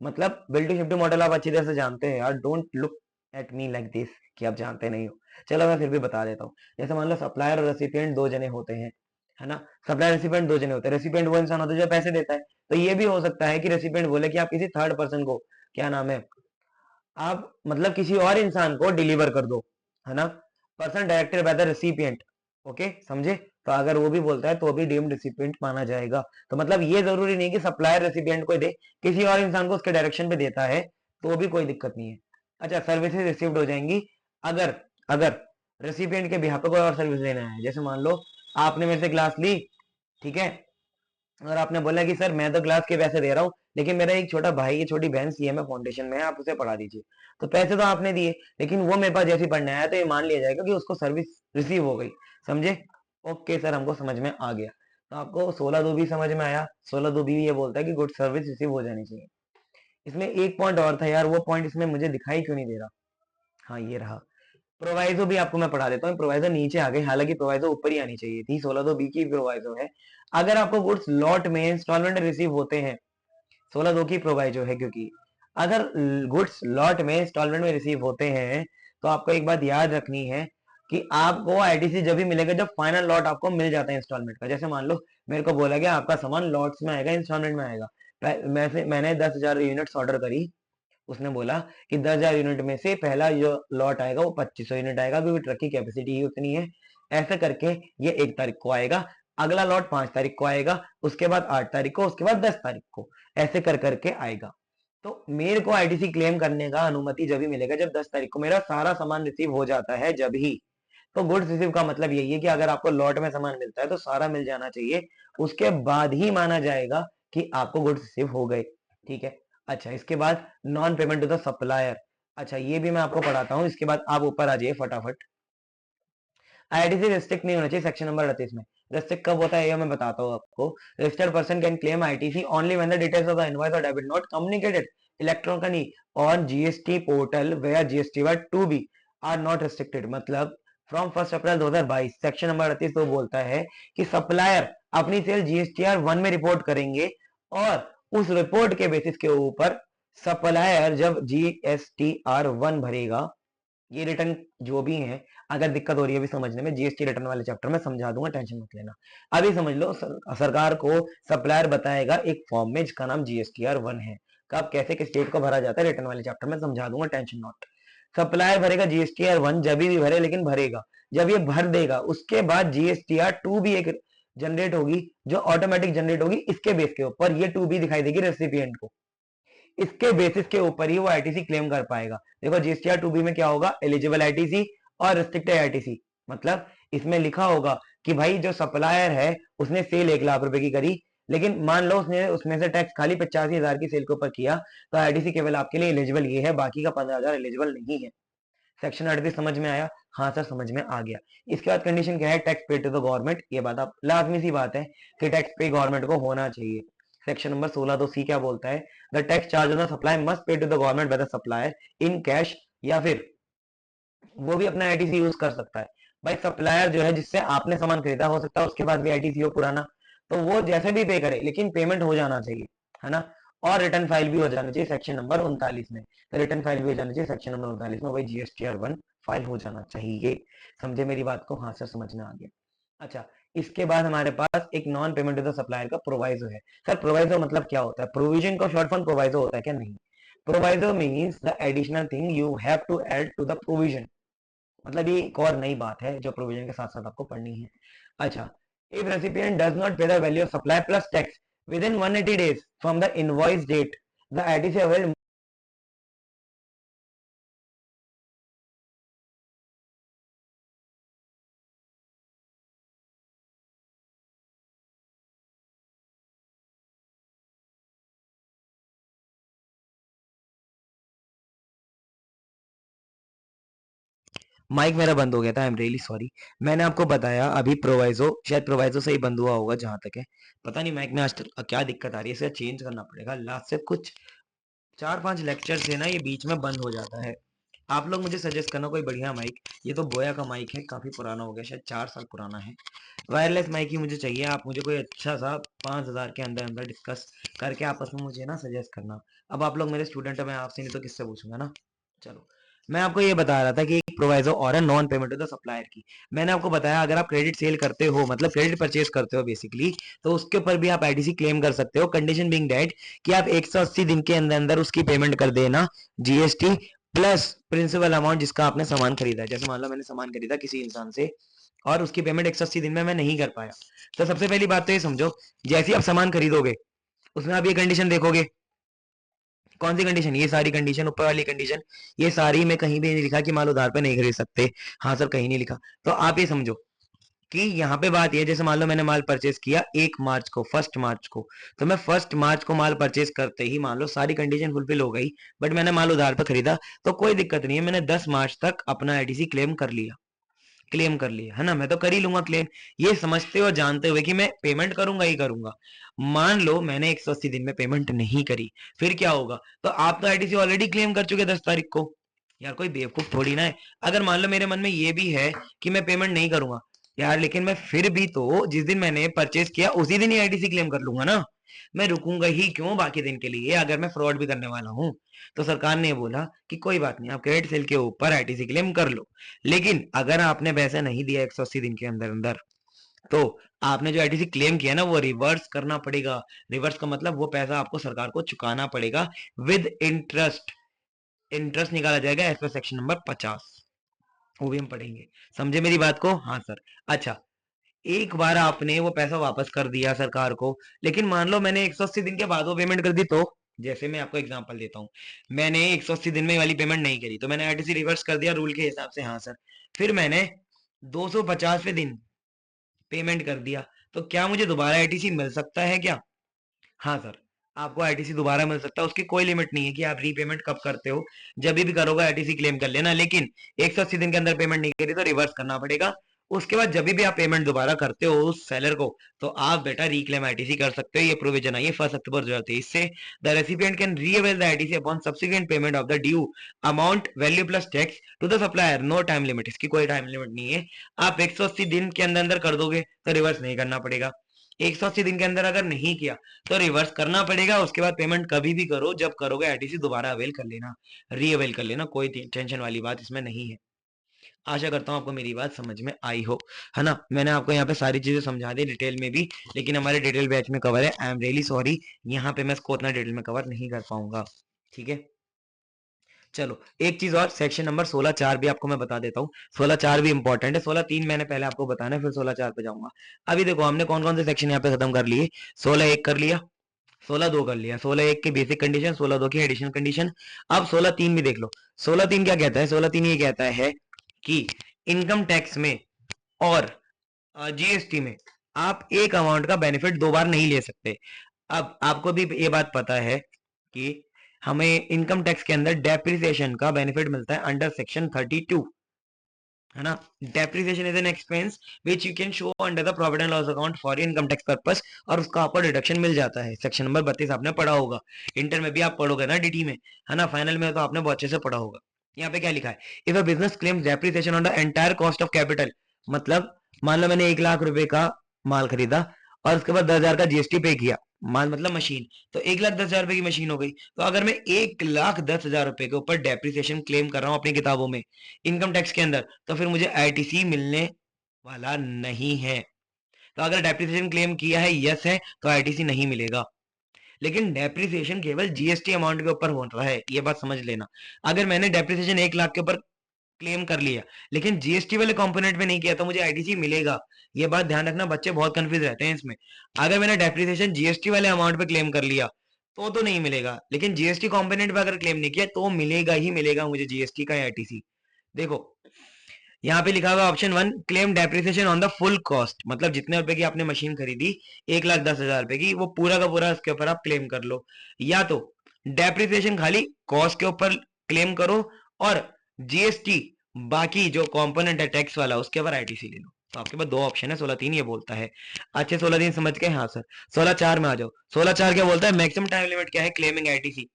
मतलब बिल टू शिफ्ट मॉडल आप अच्छी तरह से जानते हैं यार, don't look at me like this कि आप जानते नहीं हो। चलो मैं फिर भी बता देता हूँ। जैसे मान लो सप्लायर और रेसिपिएंट दो जने होते हैं, है ना, सप्लायर रेसिपिएंट दो जने होते हैं। रेसिपिएंट वो इंसान होता है जो पैसे देता है। तो ये भी हो सकता है कि रेसिपिएंट बोले कि आप किसी थर्ड पर्सन को, क्या नाम है, आप मतलब किसी और इंसान को डिलीवर कर दो, है ना, person directed by the recipient. Okay समझे? तो अगर वो भी बोलता है तो भी डीम्ड रेसिपिएंट माना जाएगा। तो मतलब ये जरूरी नहीं कि सप्लायर रेसिपिएंट को दे, किसी और इंसान को उसके डायरेक्शन पे देता है तो भी कोई दिक्कत नहीं है। अच्छा, सर्विसेज रिसीव्ड हो जाएंगी अगर अगर रेसिपिएंट के बिहाफ पे कोई और सर्विस लेना है। जैसे मान लो आपने मेरे से क्लास ली, ठीक है, और आपने बोला कि सर मैं तो क्लास के पैसे दे रहा हूँ, लेकिन मेरा एक छोटा भाई या छोटी बहन सीएमए फाउंडेशन में है, आप उसे पढ़ा दीजिए। तो पैसे तो आपने दिए, लेकिन वो मेरे पास जैसे पढ़ने आया तो ये मान लिया जाएगा कि उसको सर्विस रिसीव हो गई। समझे? ओके सर, हमको समझ में आ गया। तो आपको 16(2) भी समझ में आया। 16(2) भी ये बोलता है कि गुड सर्विस रिसीव हो जानी चाहिए। इसमें एक पॉइंट और था यार, वो पॉइंट इसमें मुझे दिखाई क्यों नहीं दे रहा? हाँ ये रहा। प्रोवाइजो भी आपको मैं पढ़ा देता हूँ। प्रोवाइजो नीचे आ गई, हालांकि प्रोवाइजो ऊपर ही आनी चाहिए थी। 16(2) की प्रोवाइजो है, अगर आपको गुड्स लॉट में इंस्टॉलमेंट रिसीव होते हैं, 16(2) की प्रोवाइजो है, क्योंकि अगर गुड्स लॉट में इंस्टॉलमेंट में रिसीव होते हैं तो आपको एक बात याद रखनी है कि आपको आईटीसी जब भी मिलेगा जब फाइनल लॉट आपको मिल जाता है इंस्टॉलमेंट का। जैसे मान लो मेरे को बोला गया आपका सामान लॉट्स में आएगा, इंस्टॉलमेंट में आएगा। मैंने 10,000 यूनिट्स ऑर्डर करी। उसने बोला कि 10,000 यूनिट में से पहला जो लॉट आएगा वो 2500 यूनिट आएगा, क्योंकि ट्रक की कैपेसिटी ही उतनी है। ऐसे करके ये 1 तारीख को आएगा, अगला लॉट 5 तारीख को आएगा, उसके बाद 8 तारीख को, उसके बाद 10 तारीख को, ऐसे कर करके आएगा। तो मेरे को आईटीसी क्लेम करने का अनुमति जब ही मिलेगा जब 10 तारीख को मेरा सारा सामान रिसीव हो जाता है, जब ही। तो गुड्स रिसीव का मतलब यही है कि अगर आपको लॉट में सामान मिलता है तो सारा मिल जाना चाहिए, उसके बाद ही माना जाएगा कि आपको गुड्स रिसीव हो गए। ठीक है। अच्छा, इसके बाद non payment to the supplier. अच्छा, ये भी मैं आपको पढ़ाता हूं। इसके बाद आप ऊपर आ जाइए फटाफट। आईटीसी रिस्ट्रिक्ट नहीं होना चाहिए सेक्शन नंबर 38 में। रिस्ट्रिक्ट कब होता है ये मैं बताता हूँ आपको। Registered person can claim ITC only when the details of the invoice और debit note communicated electronically on GST portal where GST to be are not restricted, मतलब फ्रॉम 1 अप्रैल 2022 सेक्शन नंबर 38 तो बोलता है कि सप्लायर अपनी cell GSTR 1 में report करेंगे, और उस रिपोर्ट के बेसिस के ऊपर सप्लायर जब जीएसटीआर 1 भरेगा, ये रिटर्न जो भी है, अगर दिक्कत हो रही है अभी समझने में, जीएसटी रिटर्न वाले चैप्टर में समझा दूंगा, टेंशन मत लेना। अभी समझ लो, सरकार को सप्लायर बताएगा एक फॉर्म में जिसका नाम जीएसटीआर 1 है। कब कैसे किस स्टेट को भरा जाता है रिटर्न वाले चैप्टर में समझा दूंगा, टेंशन नॉट। सप्लायर भरेगा जीएसटीआर 1, जब भी भरे, लेकिन भरेगा। जब ये भर देगा उसके बाद जीएसटीआर 2 भी एक जनरेट होगी, जो ऑटोमेटिक जनरेट होगी इसके बेस के ऊपर, ये 2 भी दिखाई देगी रेसिपिएंट को। इसके बेसिस के ऊपर ही वो आईटीसी क्लेम कर पाएगा। देखो जीएसटीआर 2B में क्या होगा, एलिजिबल आईटीसी और रिस्ट्रिक्टेड आईटीसी। मतलब इसमें लिखा होगा कि भाई जो सप्लायर है उसने सेल 1 लाख रुपए की करी, लेकिन मान लो उसने उसमें से टैक्स खाली 85,000 की सेल के ऊपर किया, तो आईटीसी केवल आपके लिए एलिजिबल ये है, बाकी का 15,000 एलिजिबल नहीं है। सेक्शन 38 समझ में आया? हाँ सर समझ में आ गया। इसके बाद कंडीशन क्या है, टैक्स पे टू द गवर्नमेंट। ये बात आप लाजमी सी बात है कि टैक्स पे गवर्नमेंट को होना चाहिए। सेक्शन नंबर 16 तो सी क्या बोलता है, the tax charge on the supply must pay to the government by the supplier in cash, या फिर वो भी अपना आईटीसी यूज कर सकता है। भाई सप्लायर जो है जिससे आपने सामान खरीदा, हो सकता है उसके पास भी आईटीसी हो पुराना, तो वो जैसे भी पे करे लेकिन पेमेंट हो जाना चाहिए, है ना। और रिटर्न फाइल भी हो जाना चाहिए सेक्शन नंबर 39 में। तो रिटर्न फाइल भी हो जाना चाहिए सेक्शन नंबर 39 में, वही जीएसटीआर 1 फाइल हो जाना चाहिए। समझे मेरी बात को? हाँ सर समझ में आ गया। अच्छा, इसके बाद हमारे पास एक non payment to the supplier का प्रोवाइजो है। सर प्रोवाइजो मतलब क्या होता है? प्रोविजन का शॉर्ट फॉर्म प्रोवाइजो होता है क्या? नहीं, proviso means the additional thing you have to add to the provision. मतलब ये एक और नई बात है जो प्रोविजन के साथ साथ आपको पढ़नी है। अच्छा, if recipient does not pay the value of supply plus tax within 180 days from the invoice date, the ITC avail. Mike मेरा बंद हो गया था, आई एम रियली सॉरी। मैंने आपको बताया अभी प्रोवाइजो, शायद प्रोवाइजो से ही बंद हुआ होगा जहां तक है। पता नहीं माइक में आज तक क्या दिक्कत आ रही है, इसे चेंज करना पड़ेगा। लास्ट से कुछ 4-5 लेक्चर से ना ये बीच में बंद हो जाता है। आप लोग मुझे सजेस्ट करना कोई बढ़िया माइक। ये तो बोया का माइक है, काफी पुराना हो गया, शायद 4 साल पुराना है। वायरलेस माइक ही मुझे चाहिए। आप मुझे कोई अच्छा सा 5,000 के अंदर अंदर डिस्कस करके आपस में मुझे ना सजेस्ट करना। अब आप लोग मेरे स्टूडेंट है, मैं आपसे नहीं तो किससे पूछूंगा ना। चलो, मैं आपको ये बता रहा था कि एक प्रोवाइजो और है non payment to the supplier की। मैंने आपको बताया अगर आप क्रेडिट सेल करते हो, मतलब क्रेडिट परचेज करते हो बेसिकली, तो उसके ऊपर भी आप आईटीसी क्लेम कर सकते हो, कंडीशन बीइंग दैट कि आप 180 दिन के अंदर अंदर उसकी पेमेंट कर देना, जीएसटी प्लस प्रिंसिपल अमाउंट जिसका आपने सामान खरीदा है। जैसे मान लो मैंने सामान खरीदा किसी इंसान से और उसकी पेमेंट 180 दिन में मैं नहीं कर पाया, तो सबसे पहली बात तो ये समझो, जैसे ही आप सामान खरीदोगे उसमें आप ये कंडीशन देखोगे। कौन सी कंडीशन? ये सारी कंडीशन, ऊपर वाली कंडीशन, ये सारी में कहीं भी नहीं लिखा कि माल उधार पे नहीं खरीद सकते। हाँ सर कहीं नहीं लिखा। तो आप ये समझो कि यहाँ पे बात ये, जैसे मान लो मैंने माल परचेज किया 1 मार्च को, 1 मार्च को, तो मैं 1 मार्च को माल परचेज करते ही मान लो सारी कंडीशन फुलफिल हो गई, बट मैंने माल उधार पे खरीदा, तो कोई दिक्कत नहीं है, मैंने 10 मार्च तक अपना आईटीसी क्लेम कर लिया, क्लेम कर लिया, है ना। मैं तो कर ही लूंगा क्लेम, ये समझते और जानते हुए कि मैं पेमेंट करूंगा ही करूंगा। मान लो मैंने 180 दिन में पेमेंट नहीं करी, फिर क्या होगा? तो आप तो आईटीसी ऑलरेडी क्लेम कर चुके 10 तारीख को। यार कोई बेवकूफ थोड़ी ना है। अगर मान लो मेरे मन में ये भी है कि मैं पेमेंट नहीं करूंगा यार, लेकिन मैं फिर भी तो जिस दिन मैंने परचेज किया उसी दिन ही आईटीसी क्लेम कर लूंगा ना। मैं रुकूंगा ही क्यों बाकी दिन के लिए, अगर मैं फ्रॉड भी करने वाला हूँ। तो सरकार ने बोला कि कोई बात नहीं, आप क्रेडिट सेल के ऊपर आईटीसी क्लेम कर लो, लेकिन अगर आपने पैसा नहीं दिया 180 दिन के अंदर अंदर, तो आपने जो आईटीसी क्लेम किया ना वो रिवर्स करना पड़ेगा। रिवर्स का मतलब वो पैसा आपको सरकार को चुकाना पड़ेगा विद इंटरेस्ट। इंटरेस्ट निकाला जाएगा एज पर सेक्शन नंबर 50, वो भी हम पढ़ेंगे। समझे मेरी बात को? हाँ सर। अच्छा, एक बार आपने वो पैसा वापस कर दिया सरकार को, लेकिन मान लो मैंने 180 दिन के बाद वो पेमेंट कर दी, तो जैसे मैं आपको एग्जांपल देता हूँ, मैंने 180 दिन में वाली पेमेंट नहीं करी तो मैंने आरटीसी रिवर्स कर दिया रूल के हिसाब से। हाँ सर। फिर मैंने 250वें दिन पेमेंट कर दिया, तो क्या मुझे दोबारा आईटीसी मिल सकता है क्या? हाँ सर, आपको आईटीसी दोबारा मिल सकता है, उसकी कोई लिमिट नहीं है कि आप रीपेमेंट कब करते हो, जब भी करोगे आईटीसी क्लेम कर लेना, लेकिन 180 दिन के अंदर पेमेंट नहीं करी तो रिवर्स करना पड़ेगा। उसके बाद जब भी आप पेमेंट दोबारा करते हो उस सेलर को, तो आप बेटा रिक्लेम आईटीसी कर सकते हो। ये प्रोविजन है, ये 1 अक्टूबर 2023 से। The recipient can reavail the ITC upon subsequent payment of the due amount value plus tax to the supplier. No time limit, इसकी कोई टाइम लिमिट नहीं है। आप 180 दिन के अंदर अंदर कर दोगे तो रिवर्स नहीं करना पड़ेगा। 180 दिन के अंदर अगर नहीं किया तो रिवर्स करना पड़ेगा। उसके बाद पेमेंट कभी भी करो, जब करोगे आईटीसी दोबारा अवेल कर लेना, रीअवेल कर लेना, कोई टेंशन वाली बात इसमें नहीं है। आशा करता हूँ आपको मेरी बात समझ में आई हो, है ना। मैंने आपको यहाँ पे सारी चीजें समझा दी डिटेल में भी, लेकिन हमारे डिटेल बैच में कवर है। आई एम रियली सॉरी, यहाँ पे मैं इसको उतना डिटेल में कवर नहीं कर पाऊंगा, ठीक है। चलो एक चीज और, सेक्शन नंबर 16(4) भी आपको मैं बता देता हूँ। 16(4) भी इंपॉर्टेंट है। 16(3) मैंने पहले आपको बताना है, फिर 16(4) पे जाऊंगा। अभी देखो हमने कौन कौन से सेक्शन यहाँ पे खत्म कर लिए। 16(1) कर लिया, 16(2) कर लिया, 16(1) की बेसिक कंडीशन, 16(2) की एडिशनल कंडीशन। अब 16(3) भी देख लो। 16(3) क्या कहता है? 16(3) ये कहता है कि इनकम टैक्स में और जीएसटी में आप एक अमाउंट का बेनिफिट दो बार नहीं ले सकते। अब आपको भी ये बात पता है कि हमें इनकम टैक्स के अंदर डेप्रिसिएशन का बेनिफिट मिलता है अंडर सेक्शन 32, है ना। Depreciation is an expense which you can show under the profit and loss account for income tax purpose, और उसका आपको डिडक्शन मिल जाता है। सेक्शन नंबर 32 आपने पढ़ा होगा, इंटर में भी आप पढ़ोगे ना डीटी में, है ना। फाइनल में तो आपने बहुत अच्छे से पढ़ा होगा। यहाँ पे क्या लिखा है? If a business claims depreciation on the entire cost of capital, मतलब मान लो मैंने 1 लाख रुपए का माल खरीदा और उसके बाद 10,000 का जीएसटी पे किया, माल मतलब मशीन, तो 1,10,000 रुपए की मशीन हो गई। तो अगर मैं 1,10,000 रुपए के ऊपर डेप्रिसिएशन क्लेम कर रहा हूँ अपनी किताबों में इनकम टैक्स के अंदर, तो फिर मुझे आईटीसी मिलने वाला नहीं है। तो अगर डेप्रिसिएशन क्लेम किया है, यस है, तो आईटीसी नहीं मिलेगा। लेकिन डेप्रिसिएशन केवल जीएसटी अमाउंट के ऊपर हो रहा है, ये बात समझ लेना। अगर मैंने डेप्रिसिएशन 1 लाख के ऊपर क्लेम कर लिया लेकिन जीएसटी वाले कंपोनेंट में नहीं किया, तो मुझे आईटीसी मिलेगा। ये बात ध्यान रखना, बच्चे बहुत कंफ्यूज रहते हैं इसमें। अगर मैंने डेप्रिसिएशन जीएसटी वाले अमाउंट पे क्लेम कर लिया तो नहीं मिलेगा, लेकिन जीएसटी कंपोनेंट पे अगर क्लेम नहीं किया तो मिलेगा ही मिलेगा मुझे जीएसटी का आईटीसी। देखो यहाँ पे लिखा हुआ option 1, claim depreciation on the full cost, मतलब जितने रुपए की आपने मशीन खरीदी 1,10,000 रुपए की, वो पूरा का पूरा उसके ऊपर आप क्लेम कर लो। या तो डेप्रिसिएशन खाली कॉस्ट के ऊपर क्लेम करो और जीएसटी बाकी जो कंपोनेंट है टैक्स वाला उसके ऊपर आईटीसी ले लो। तो आपके पास दो ऑप्शन है, 16(3) ये बोलता है। अच्छे 16(3) समझ गए? हाँ सर। 16(4) में आ जाओ। 16(4) क्या बोलता है? मैक्सिमम टाइम लिमिट क्या है क्लेमिंग आईटीसी।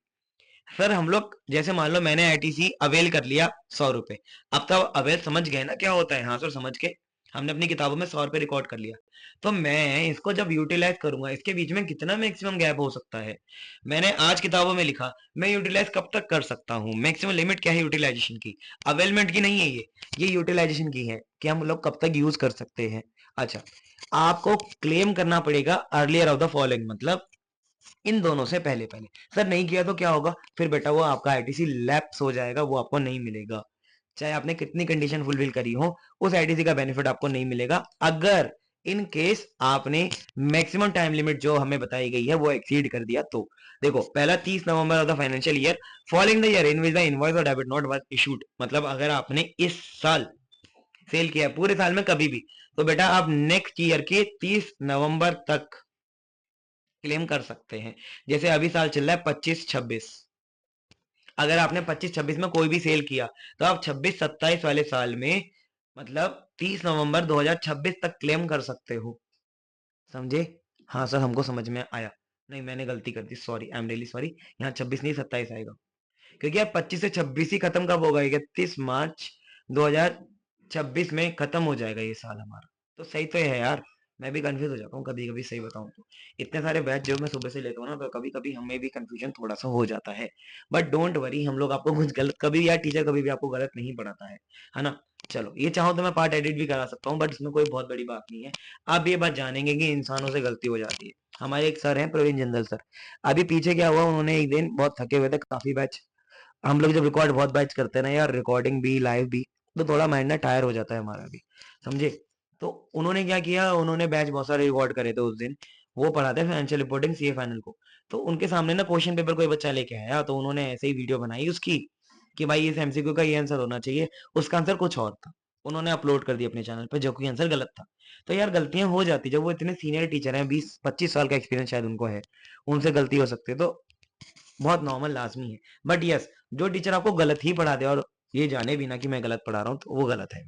सर हम लोग जैसे मान लो मैंने आईटीसी अवेल कर लिया 100 रुपए, अब तक अवेल समझ गए ना क्या होता है? हाँ सर समझ के, हमने अपनी किताबों में 100 रुपए रिकॉर्ड कर लिया। तो मैं इसको जब यूटिलाइज करूंगा इसके बीच में कितना मैक्सिमम गैप हो सकता है? मैंने आज किताबों में लिखा, मैं यूटिलाइज कब तक कर सकता हूँ? मैक्सिमम लिमिट क्या है यूटिलाइजेशन की? अवेलमेंट की नहीं है ये यूटिलाइजेशन की है कि हम लोग कब तक यूज कर सकते हैं। अच्छा, आपको क्लेम करना पड़ेगा अर्लियर ऑफ द फॉलोइंग, मतलब इन दोनों से पहले पहले। सर नहीं किया तो क्या होगा? फिर बेटा वो आपका आईटीसी लैप्स हो जाएगा, वो आपको नहीं मिलेगा। चाहे आपने कितनी कंडीशन फुलफिल करी हो, उस आईटीसी का बेनिफिट आपको नहीं मिलेगा अगर इन केस आपने मैक्सिमम टाइम लिमिट जो हमें बताई गई है वो एक्सीड कर दिया तो। देखो पहला 30 November of the financial year following the year in which the invoice और डेबिट नोट वाज इशूड, मतलब अगर आपने इस साल सेल किया है, पूरे साल में कभी भी, तो बेटा आप नेक्स्ट ईयर के 30 नवंबर तक क्लेम कर सकते हैं। जैसे अभी साल चल रहा है 25-26, अगर आपने 25-26 में कोई भी सेल किया तो आप 26-27 वाले साल में, मतलब 30 नवंबर 2026 तक क्लेम कर सकते हो। समझे? हाँ सर हमको समझ में आया। नहीं मैंने गलती कर दी, sorry, I am really sorry. यहाँ 26 नहीं 27 आएगा, क्योंकि यार 25 से 26 ही खत्म कब होगा? 31 मार्च 2026 में खत्म हो जाएगा ये साल हमारा। तो सही तो है यार, मैं भी कंफ्यूज हो जाता हूँ कभी कभी, सही बताऊं तो। इतने सारे बैच जो मैं सुबह से लेता हूँ ना, तो कभी कभी हमें भी कंफ्यूजन थोड़ा सा हो जाता है। बट डोंट वरी, हम लोग आपको कुछ गलत कभी, यार टीचर कभी भी आपको गलत नहीं पढ़ाता है ना। चलो ये चाहो तो मैं पार्ट एडिट भी करा सकता हूँ, बट इसमें कोई बहुत बड़ी बात नहीं है। आप ये बात जानेंगे कि इंसानों से गलती हो जाती है। हमारे एक सर हैं प्रवीण जिंदल सर, अभी पीछे क्या हुआ, उन्होंने एक दिन बहुत थके हुए थे, काफी बैच हम लोग जब रिकॉर्ड बहुत बैच करते हैं ना यार, रिकॉर्डिंग भी लाइव भी, तो थोड़ा माइंड ना टायर हो जाता है हमारा भी, समझे। तो उन्होंने क्या किया, उन्होंने बैच बहुत सारे रिकॉर्ड करे थे उस दिन, वो पढ़ाते फाइनेंशियल रिपोर्टिंग सीए फाइनल को। तो उनके सामने ना क्वेश्चन पेपर कोई बच्चा लेके आया, तो उन्होंने ऐसे ही वीडियो बनाई उसकी कि भाई इस एमसीक्यू का ये आंसर होना चाहिए, उसका आंसर कुछ और था। उन्होंने अपलोड कर दिया अपने चैनल पे, जो कि आंसर गलत था। तो यार गलतियां हो जाती, जब वो इतने सीनियर टीचर हैं, 20-25 साल का एक्सपीरियंस शायद उनको है, उनसे गलती हो सकती है, तो बहुत नॉर्मल लाजमी है। बट यस, जो टीचर आपको गलत ही पढ़ा दे और ये जाने भी ना कि मैं गलत पढ़ा रहा हूँ, तो वो गलत है।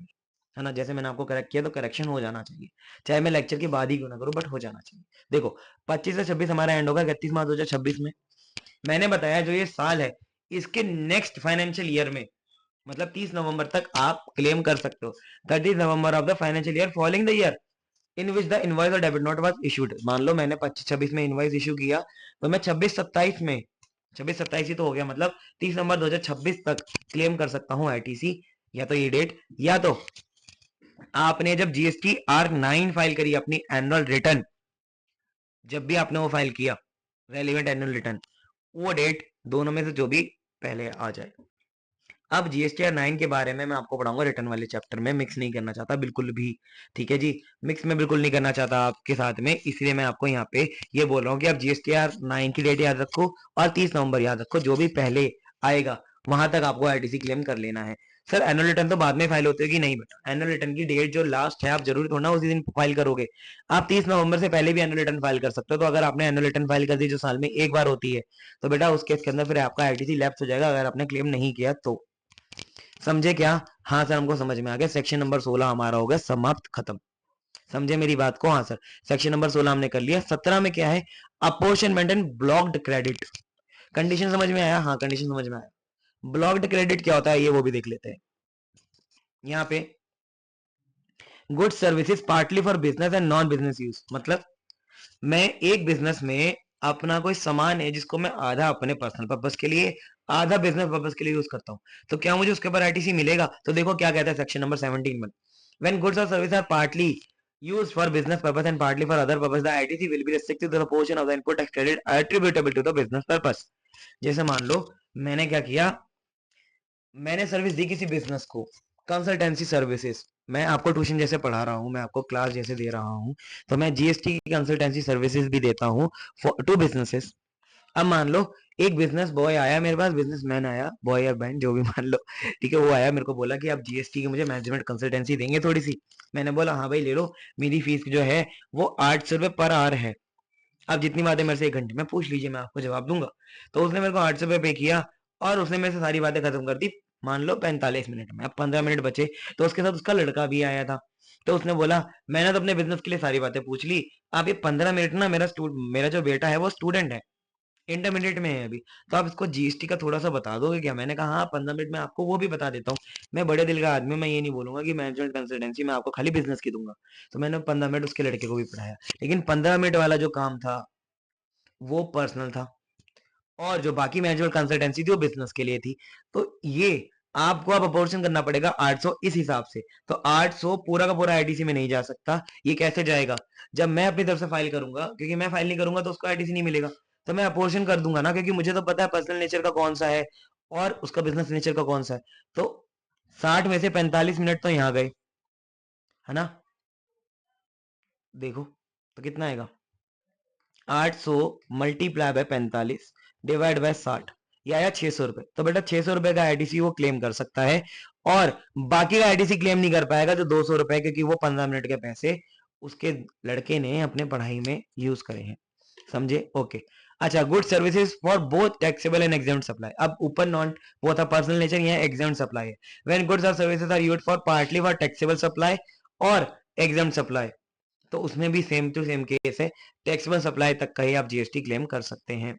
है ना। जैसे मैंने आपको करेक्ट किया तो करेक्शन हो जाना चाहिए, चाहे मैं लेक्चर के बाद ही क्यों ना करूँ, बट हो जाना चाहिए। देखो 25 से 26 हमारा एंड होगा 31 मार्च 2026 में। मैंने बताया जो ये साल है इसके नेक्स्ट फाइनेंशियल ईयर में, मतलब 30 नवंबर तक आप क्लेम कर सकते हो। 30 November of the financial year following the year in which the invoice और डेबिट नोट वाज इशूड। मान लो मैंने 25-26 में इनवॉइस इशू किया, तो मैं 26-27 में, 26-27 ही तो हो गया, मतलब 30 नवंबर 2026 तक क्लेम कर सकता हूँ आईटीसी। या तो ये डेट, या तो आपने जब जीएसटी R9 फाइल करी अपनी एनुअल रिटर्न, जब भी आपने वो फाइल किया रेलिवेंट एनुअल रिटर्न, वो डेट, दोनों में से जो भी पहले आ जाए। अब जीएसटीआर 9 के बारे में मैं आपको पढ़ाऊंगा रिटर्न वाले चैप्टर में, मिक्स नहीं करना चाहता बिल्कुल भी, ठीक है जी। मिक्स में बिल्कुल नहीं करना चाहता आपके साथ में, इसलिए मैं आपको यहाँ पे ये बोल रहा हूँ कि आप जीएसटीआर 9 की डेट याद रखो और 30 नवंबर याद रखो, जो भी पहले आएगा वहां तक आपको आईटीसी क्लेम कर लेना है। सर एनुअल रिटर्न तो बाद में फाइल होती है कि नहीं बेटा, एनुअल रिटर्न की डेट जो लास्ट है आप जरूरी थोड़ा ना उसी दिन फाइल करोगे, आप 30 नवंबर से पहले भी एनुअल रिटर्न फाइल कर सकते हो। तो अगर आपने एनुअल रिटर्न फाइल कर दी जो साल में एक बार होती है, तो बेटा उस केस के अंदर फिर आपका आईटीसी लैप्स हो जाएगा अगर आपने क्लेम नहीं किया तो। समझे क्या? हाँ सर हमको समझ में आ गया। सेक्शन नंबर 16 हमारा हो गया समाप्त, खत्म। समझे मेरी बात को? हाँ सर सेक्शन नंबर 16 हमने कर लिया। 17 में क्या है? Apportionment and blocked credit. Condition समझ में आया? हाँ कंडीशन समझ में आया। ब्लॉक्ड क्रेडिट क्या होता है ये वो भी देख लेते हैं। यहाँ पे goods services partly for business and non business use, मतलब मैं एक बिजनेस में अपना कोई सामान है जिसको मैं आधा अपने पर्सनल पर्पस के लिए, आधा बिजनेस पर्पस के लिए यूज करता हूँ, तो क्या मुझे उसके ऊपर आईटीसी मिलेगा? तो देखो क्या कहता है सेक्शन नंबर 17 में, व्हेन गुड्स और service are partly used for business purpose and partly for other purpose, the ITC will be restricted to the portion of the input tax credit attributable to the business purpose। जैसे मान लो मैंने क्या किया, मैंने service दी किसी business को, consultancy services, मैं आपको ट्यूशन जैसे पढ़ा रहा हूँ, मैं आपको क्लास जैसे दे रहा हूँ, तो मैं जीएसटी की कंसल्टेंसी सर्विसेज भी देता हूँ टू बिजनेसेस। अब मान लो एक बिजनेस बॉय आया मेरे पास, बिजनेसमैन आया, बॉय या बहन जो भी मान लो, ठीक है, वो आया मेरे को बोला कि आप जीएसटी की मुझे मैनेजमेंट कंसल्टेंसी देंगे थोड़ी सी। मैंने बोला हाँ भाई ले लो, मेरी फीस जो है वो 800 रुपये पर आवर है। आप जितनी बातें मेरे से एक घंटे में पूछ लीजिए मैं आपको जवाब दूंगा। तो उसने मेरे को 800 रुपये पे किया और उसने मेरे से सारी बातें खत्म कर दी, मान लो 45 मिनट में। अब 15 मिनट बचे, तो उसके साथ उसका लड़का भी आया था। तो उसने बोला मैंने तो अपने बिजनेस के लिए सारी बातें पूछ ली, आप ये 15 मिनट ना, मेरा जो बेटा है वो स्टूडेंट है, इंटरमीडिएट में है अभी, तो आप इसको जीएसटी का थोड़ा सा बता दोगे क्या? मैंने कहा हाँ 15 मिनट में आपको वो भी बता देता हूँ। मैं बड़े दिल का आदमी हूं, मैं ये नहीं बोलूंगा कि मैनेजमेंट कंसल्टेंसी मैं आपको खाली बिजनेस की दूंगा। तो मैंने 15 मिनट उसके लड़के को भी पढ़ाया, लेकिन 15 मिनट वाला जो काम था वो पर्सनल था, और जो बाकी मैनेजमेंट कंसल्टेंसी थी वो बिजनेस के लिए थी। तो ये आपको अब अपोर्शन करना पड़ेगा 800 इस हिसाब से। तो 800 पूरा का पूरा आईटीसी में नहीं जा सकता। ये कैसे जाएगा? जब मैं अपनी तरफ से फाइल करूंगा, क्योंकि मैं फाइल नहीं करूंगा तो उसको आईटीसी नहीं मिलेगा, तो मैं अपोर्शन कर दूंगा ना, क्योंकि मुझे तो पता है पर्सनल नेचर का कौन सा है और उसका बिजनेस नेचर का कौन सा है। तो 60 में से 45 मिनट तो यहाँ गए, है ना। देखो तो कितना आएगा, 800 मल्टीप्लाई बाय 45 डिवाइड बाय 60, ये आया 600 रुपए। तो बेटा 600 रुपए का आईटीसी वो क्लेम कर सकता है, और बाकी का आईटीसी क्लेम नहीं कर पाएगा जो 200 रुपए, क्योंकि वो 15 मिनट के पैसे उसके लड़के ने अपने पढ़ाई में यूज करे हैं। समझे? ओके। अच्छा, good services for both taxable and exempt supply. अब ऊपर नॉन, वो था पर्सनल नेचर, यहाँ एग्जाम्ड सप्लाई है। व्हेन गुड्स और services are used for partly for taxable supply और एग्जाम्ड सप्लाई, तो उसमें भी सेम टू सेम केस है, टैक्सेबल सप्लाई तक का ही आप जीएसटी क्लेम कर सकते हैं।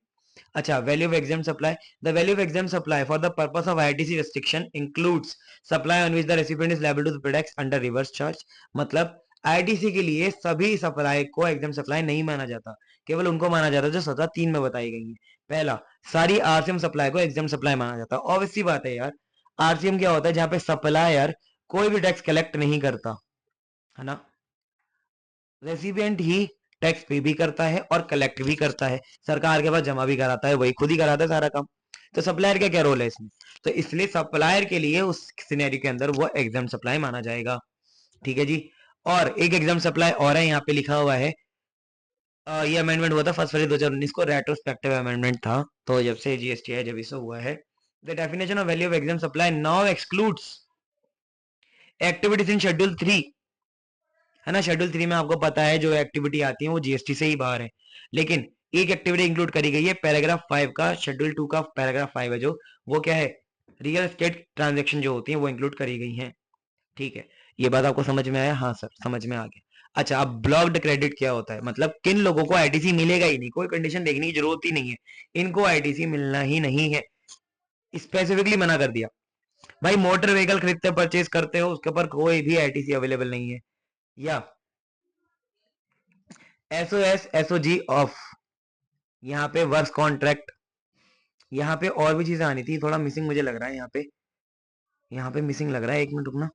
अच्छा, value of exempt supply, the value of exempt supply for the purpose of ITC restriction includes supply on which the recipient is liable to pay tax under reverse charge. मतलब ITC के लिए सभी supply को exempt supply नहीं माना जाता, केवल उनको माना जाता है जो सजा 3 में बताई गई है। पहला, सारी आरसीएम सप्लाई को एग्जाम सप्लाई माना जाता है। ऑब्वियस सी बात है यार, आरसीएम क्या होता है? जहां पे सप्लायर कोई भी टैक्स कलेक्ट नहीं करता, है ना, रेसिपिएंट ही टैक्स पे भी करता है और कलेक्ट भी करता है, सरकार के पास जमा भी कराता है, वही खुद ही कराता है सारा काम। तो सप्लायर का क्या रोल है इसमें? तो इसलिए सप्लायर के लिए उस सिनेरियो के अंदर वो एग्जाम सप्लाई माना जाएगा। ठीक है जी। और एक एग्जाम सप्लाई और है, यहाँ पे लिखा हुआ है, ये अमेंडमेंट हुआ था 1 फरवरी 2019 को, रेट्रोस्पेक्टिव अमेंडमेंट था, तो जब से जीएसटी है जब से हुआ है। The definition of value of exempt supply now excludes activities in schedule 3, है ना। शेड्यूल 3 में आपको पता है जो एक्टिविटी आती है वो जीएसटी से ही बाहर है, लेकिन एक एक्टिविटी इंक्लूड करी गई है पैराग्राफ 5 का, शेड्यूल 2 का पैराग्राफ 5 है जो, वो क्या है, रियल एस्टेट ट्रांजेक्शन जो होती है वो इंक्लूड करी गई है। ठीक है, ये बात आपको समझ में आया? हाँ सर, समझ में आ गया। अच्छा, अब ब्लॉक्ड क्रेडिट क्या होता है? मतलब किन लोगों को आईटीसी मिलेगा ही नहीं, कोई कंडीशन देखने की जरूरत ही नहीं है, इनको आईटीसी मिलना ही नहीं है, स्पेसिफिकली मना कर दिया। भाई मोटर व्हीकल खरीदते परचेज करते हो, उसके ऊपर कोई भी आईटीसी अवेलेबल नहीं है। या एसओएस एसओजी ऑफ, यहाँ पे वर्क कॉन्ट्रैक्ट, यहाँ पे और भी चीजें आनी थी, थोड़ा मिसिंग मुझे लग रहा है यहाँ पे मिसिंग लग रहा है, एक मिनट रुकना।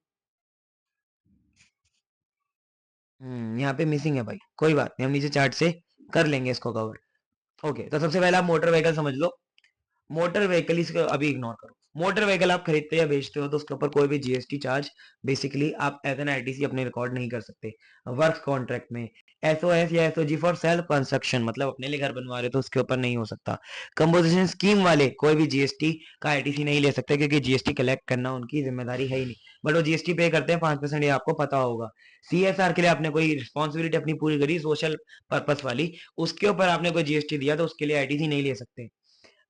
यहाँ पे मिसिंग है भाई, कोई बात नहीं, हम नीचे चार्ट से कर लेंगे इसको कवर। ओके, तो सबसे पहले आप मोटर व्हीकल समझ लो। मोटर व्हीकल इसको अभी इग्नोर करो। मोटर व्हीकल आप खरीदते या बेचते हो तो उसके ऊपर कोई भी जीएसटी चार्ज बेसिकली आप एज एन आईटीसी अपने रिकॉर्ड नहीं कर सकते। वर्क कॉन्ट्रैक्ट में एसओएस या एसओजी फॉर सेल्फ कंस्ट्रक्शन, मतलब अपने लिए घर बनवा रहे हो तो उसके ऊपर नहीं हो सकता। कंपोजिशन स्कीम वाले कोई भी जीएसटी का आईटीसी नहीं ले सकते, क्योंकि जीएसटी कलेक्ट करना उनकी जिम्मेदारी है ही नहीं। बट वो जीएसटी पे करते हैं 5%, ये आपको पता होगा। सीएसआर के लिए आपने कोई रिस्पॉन्सिबिलिटी अपनी पूरी करी सोशल पर्पस वाली, उसके ऊपर आपने कोई जीएसटी दिया तो उसके लिए आईटीसी नहीं ले सकते।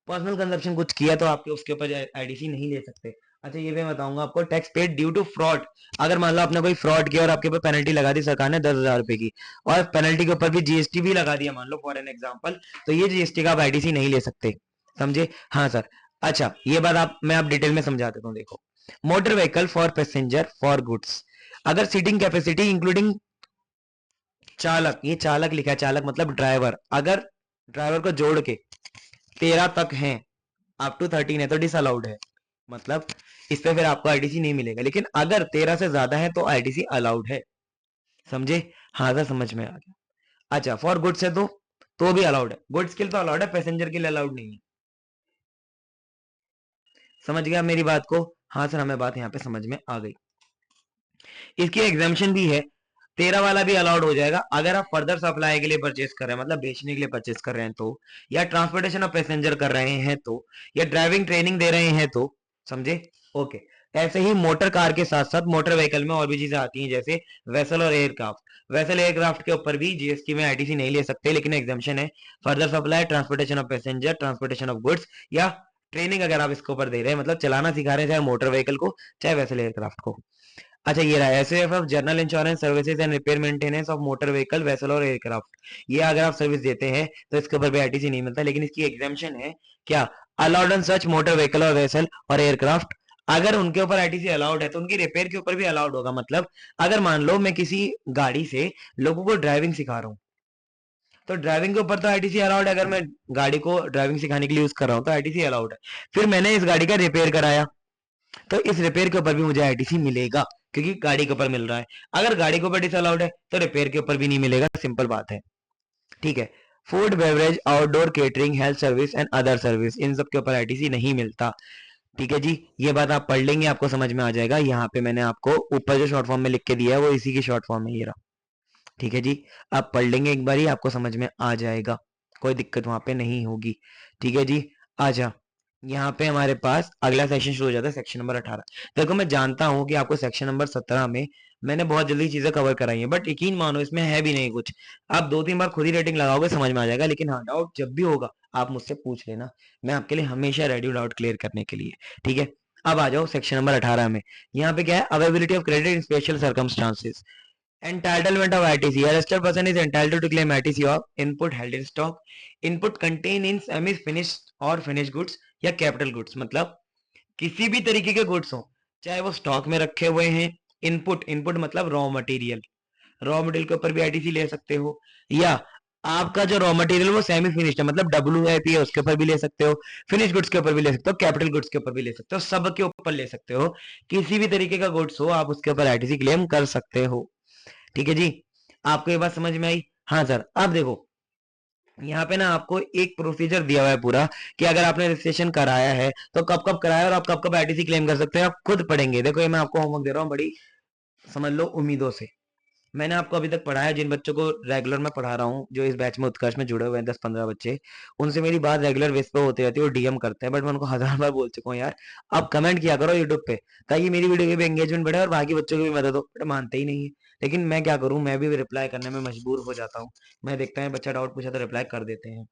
पर्सनल कंजप्शन कुछ किया तो आपके उसके ऊपर आईडीसी नहीं ले सकते। अच्छा, ये मैं बताऊंगा आपको, tax paid due to fraud. अगर मान लो आपने कोई फ्रॉड किया और आपके ऊपर पेनल्टी लगा दी सरकार ने 10,000 रुपए की, और पेनल्टी के ऊपर भी जीएसटी भी लगा दिया मान लो फॉर एन एग्जाम्पल, तो ये जीएसटी का आप आईडीसी नहीं ले सकते। समझे? हाँ सर। अच्छा, ये बात मैं आप डिटेल में समझा देता हूँ। देखो, motor vehicle for passenger for goods, अगर सीटिंग कैपेसिटी इंक्लूडिंग चालक, ये चालक लिखा है, चालक मतलब ड्राइवर, अगर ड्राइवर को जोड़ के 13 तक है, अप टू 13 है तो डिस अलाउड है, मतलब इस पे फिर आपको आईटीसी नहीं मिलेगा। लेकिन अगर 13 से ज्यादा है तो आईटीसी अलाउड है। समझे? हाँ सर, समझ में आ गया। अच्छा, फॉर गुड्स है तो भी अलाउड है, गुड्स के लिए तो अलाउड है, पैसेंजर के लिए अलाउड नहीं है। समझ गया मेरी बात को? हाँ सर, हमें बात यहाँ पे समझ में आ गई। इसकी एग्जामेशन भी है, 13 वाला भी अलाउड हो जाएगा अगर आप फर्दर सप्लाई के लिए परचेस कर रहे हैं, मतलब बेचने के लिए परचेस कर रहे हैं तो, या ट्रांसपोर्टेशन ऑफ पैसेंजर कर रहे हैं तो, या ड्राइविंग ट्रेनिंग दे रहे हैं तो। समझे? ओके। ऐसे ही मोटर कार के साथ साथ मोटर व्हीकल में और भी चीजें आती हैं, जैसे वेसल और एयरक्राफ्ट। वेसल एयरक्राफ्ट के ऊपर भी जीएसटी में आईटीसी नहीं ले सकते, लेकिन एग्जामेशन है। Further supply, transportation of passenger, transportation of goods, या ट्रेनिंग अगर आप इसके ऊपर दे रहे हैं, मतलब चलाना सिखा रहे हैं, चाहे मोटर व्हीकल को चाहे वेसल एयरक्राफ्ट को। अच्छा, ये रहा SAF general insurance services and repair maintenance of motor vehicle vessel और एयरक्राफ्ट। ये अगर आप सर्विस देते हैं तो इसके ऊपर भी आईटीसी नहीं मिलता, लेकिन इसकी एग्जामेशन है। क्या? Allowed on such motor vehicle और वेसल और एयरक्राफ्ट, अगर उनके ऊपर आईटीसी अलाउड है तो उनकी रिपेयर के ऊपर भी अलाउड होगा। मतलब अगर मान लो मैं किसी गाड़ी से लोगों को ड्राइविंग सिखा रहा हूँ, तो ड्राइविंग के ऊपर तो आईटीसी अलाउड है, अगर मैं गाड़ी को ड्राइविंग सिखाने के लिए यूज कर रहा हूँ तो आईटीसी अलाउड है। फिर मैंने इस गाड़ी का रिपेयर कराया, तो इस रिपेयर के ऊपर भी मुझे आईटीसी मिलेगा, क्योंकि गाड़ी के ऊपर मिल रहा है। अगर गाड़ी के ऊपर डिसअलाउड है तो रिपेयर के ऊपर भी नहीं मिलेगा, सिंपल बात है। ठीक है। Food beverage outdoor catering health service and other service, इन सब के ऊपर आईटीसी नहीं मिलता। ठीक है जी, ये बात आप पढ़ लेंगे, आपको समझ में आ जाएगा। यहाँ पे मैंने आपको ऊपर जो शॉर्ट फॉर्म में लिख के दिया है वो इसी की शॉर्ट फॉर्म है, ये रहा। ठीक है जी, आप पढ़ लेंगे एक बार ही, आपको समझ में आ जाएगा, कोई दिक्कत वहां पे नहीं होगी। ठीक है जी। अच्छा, यहाँ पे हमारे पास अगला सेक्शन शुरू हो जाता है, सेक्शन नंबर 18। देखो, मैं जानता हूँ कि आपको सेक्शन नंबर 17 में मैंने बहुत जल्दी चीजें कवर कराई हैं, बट यकीन मानो इसमें है भी नहीं कुछ। आप 2-3 बार खुद ही रेटिंग लगाओगे, समझ में आ जाएगा। लेकिन हाँ, डाउट जब भी होगा आप मुझसे पूछ लेना, मैं आपके लिए हमेशा रेडी हूँ डाउट क्लियर करने के लिए। ठीक है। अब आ जाओ सेक्शन नंबर 18 में। यहाँ पे क्या है? Availability of credit in special circumstances. Entitlement of ITC. A registered person is entitled to claim ITC of input held in stock, input contained in semi finished और finished goods या capital goods, मतलब किसी भी तरीके के goods हो, चाहे वो स्टॉक में रखे हुए हैं। इनपुट मतलब रॉ मटेरियल के ऊपर भी आईटीसी ले सकते हो, या आपका जो रॉ मटेरियल वो सेमी फिनिश्ड है, मतलब डब्ल्यूआईपी है, उसके ऊपर भी ले सकते हो। फिनिश गुड्स के ऊपर भी ले सकते हो, कैपिटल गुड्स के ऊपर भी ले सकते हो, सब के ऊपर ले सकते हो। किसी भी तरीके का गुड्स हो आप उसके ऊपर आईटीसी क्लेम कर सकते हो। ठीक है जी, आपको ये बात समझ में आई? हाँ सर। अब देखो, यहाँ पे ना आपको एक प्रोसीजर दिया हुआ है पूरा, कि अगर आपने रजिस्ट्रेशन कराया है तो कब कब कराया और आप कब कब आईटीसी क्लेम कर सकते हैं, आप खुद पढ़ेंगे। देखो, ये मैं आपको होमवर्क दे रहा हूँ बड़ी, समझ लो, उम्मीदों से। मैंने आपको अभी तक पढ़ाया, जिन बच्चों को रेगुलर मैं पढ़ा रहा हूँ, जो इस बैच में उत्कर्ष में जुड़े हुए हैं 10-15 बच्चे, उनसे मेरी बात रेगुलर बेस पे होती रहती है, वो डीएम करते हैं, बट मैं उनको 1000 बार बोल चुका हूँ यार, आप कमेंट किया करो यूट्यूब पे, ताकि मेरी वीडियो की भी एंगेजमेंट बढ़े और बाकी बच्चों की भी मदद हो। बट मानते ही नहीं है। लेकिन मैं क्या करूँ, मैं भी रिप्लाई करने में मजबूर हो जाता हूँ। मैं देखता है बच्चा डाउट पूछा तो रिप्लाई कर देते हैं।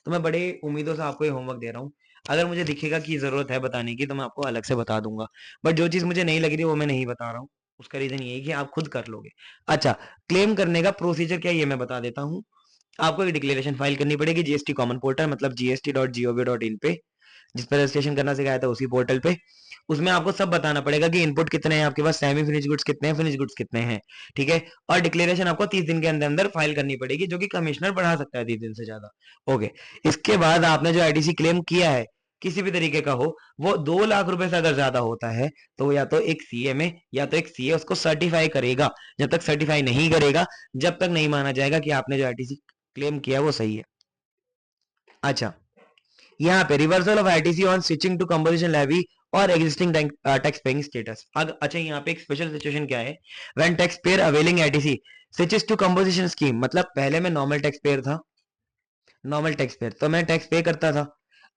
तो मैं बड़े उम्मीदों से आपको ये होमवर्क दे रहा हूँ। अगर मुझे दिखेगा कि जरूरत है बताने की तो मैं आपको अलग से बता दूंगा, बट जो चीज मुझे नहीं लग रही वो मैं नहीं बता रहा हूँ। उसका रीजन ये है कि आप खुद कर लोगे। अच्छा, क्लेम करने का प्रोसीजर क्या है ये मैं बता देता हूँ। आपको एक डिक्लेरेशन फाइल करनी पड़ेगी जीएसटी कॉमन पोर्टल मतलब gst.gov.in पे, जिस पर रजिस्ट्रेशन करना सिखाया था उसी पोर्टल पे। उसमें आपको सब बताना पड़ेगा कि इनपुट कितने हैं आपके पास, सेमी फिनिश गुड्स कितने हैं, फिनिश गुड्स कितने हैं, ठीक है। और डिक्लेरेशन आपको 30 दिन के अंदर अंदर फाइल करनी पड़ेगी, जो कि कमिश्नर बढ़ा सकता है 30 दिन से ज्यादा। ओके, इसके बाद आपने जो आईटीसी क्लेम किया है किसी भी तरीके का हो, वो 2 लाख रुपए से अगर ज्यादा होता है तो या तो एक सीएमए या तो एक सीए उसको सर्टिफाई करेगा। जब तक सर्टिफाई नहीं करेगा, जब तक नहीं माना जाएगा कि आपने जो आईटीसी क्लेम किया वो सही है। अच्छा, यहाँ पे reversal of ITC on switching to composition levy और एग्जिस्टिंग टैक्स पेइंग स्टेटस। अच्छा, यहाँ पे एक स्पेशल सिचुएशन क्या है, when tax payer availing ITC switches to composition scheme, मतलब पहले मैं नॉर्मल टैक्स पेयर था, नॉर्मल टैक्स पेयर तो मैं टैक्स पे करता था।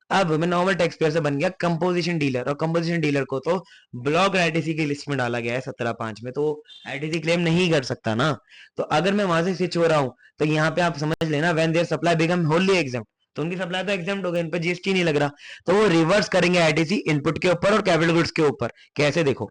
अब मैं नॉर्मल टैक्स पेयर से बन गया कंपोजिशन डीलर, और कंपोजिशन डीलर को तो ब्लॉक आईटीसी की लिस्ट में डाला गया है 17(5) में, तो आईटीसी क्लेम नहीं कर सकता ना। तो अगर मैं वहां से स्विच हो रहा हूँ तो यहाँ पे आप समझ लेना when their supply become wholly exempt, तो उनकी सप्लाई तो एग्जाम हो गई, इन पर जीएसटी नहीं लग रहा, तो वो रिवर्स करेंगे आईटीसी इनपुट के ऊपर और कैपिटल गुड्स के ऊपर। कैसे, देखो,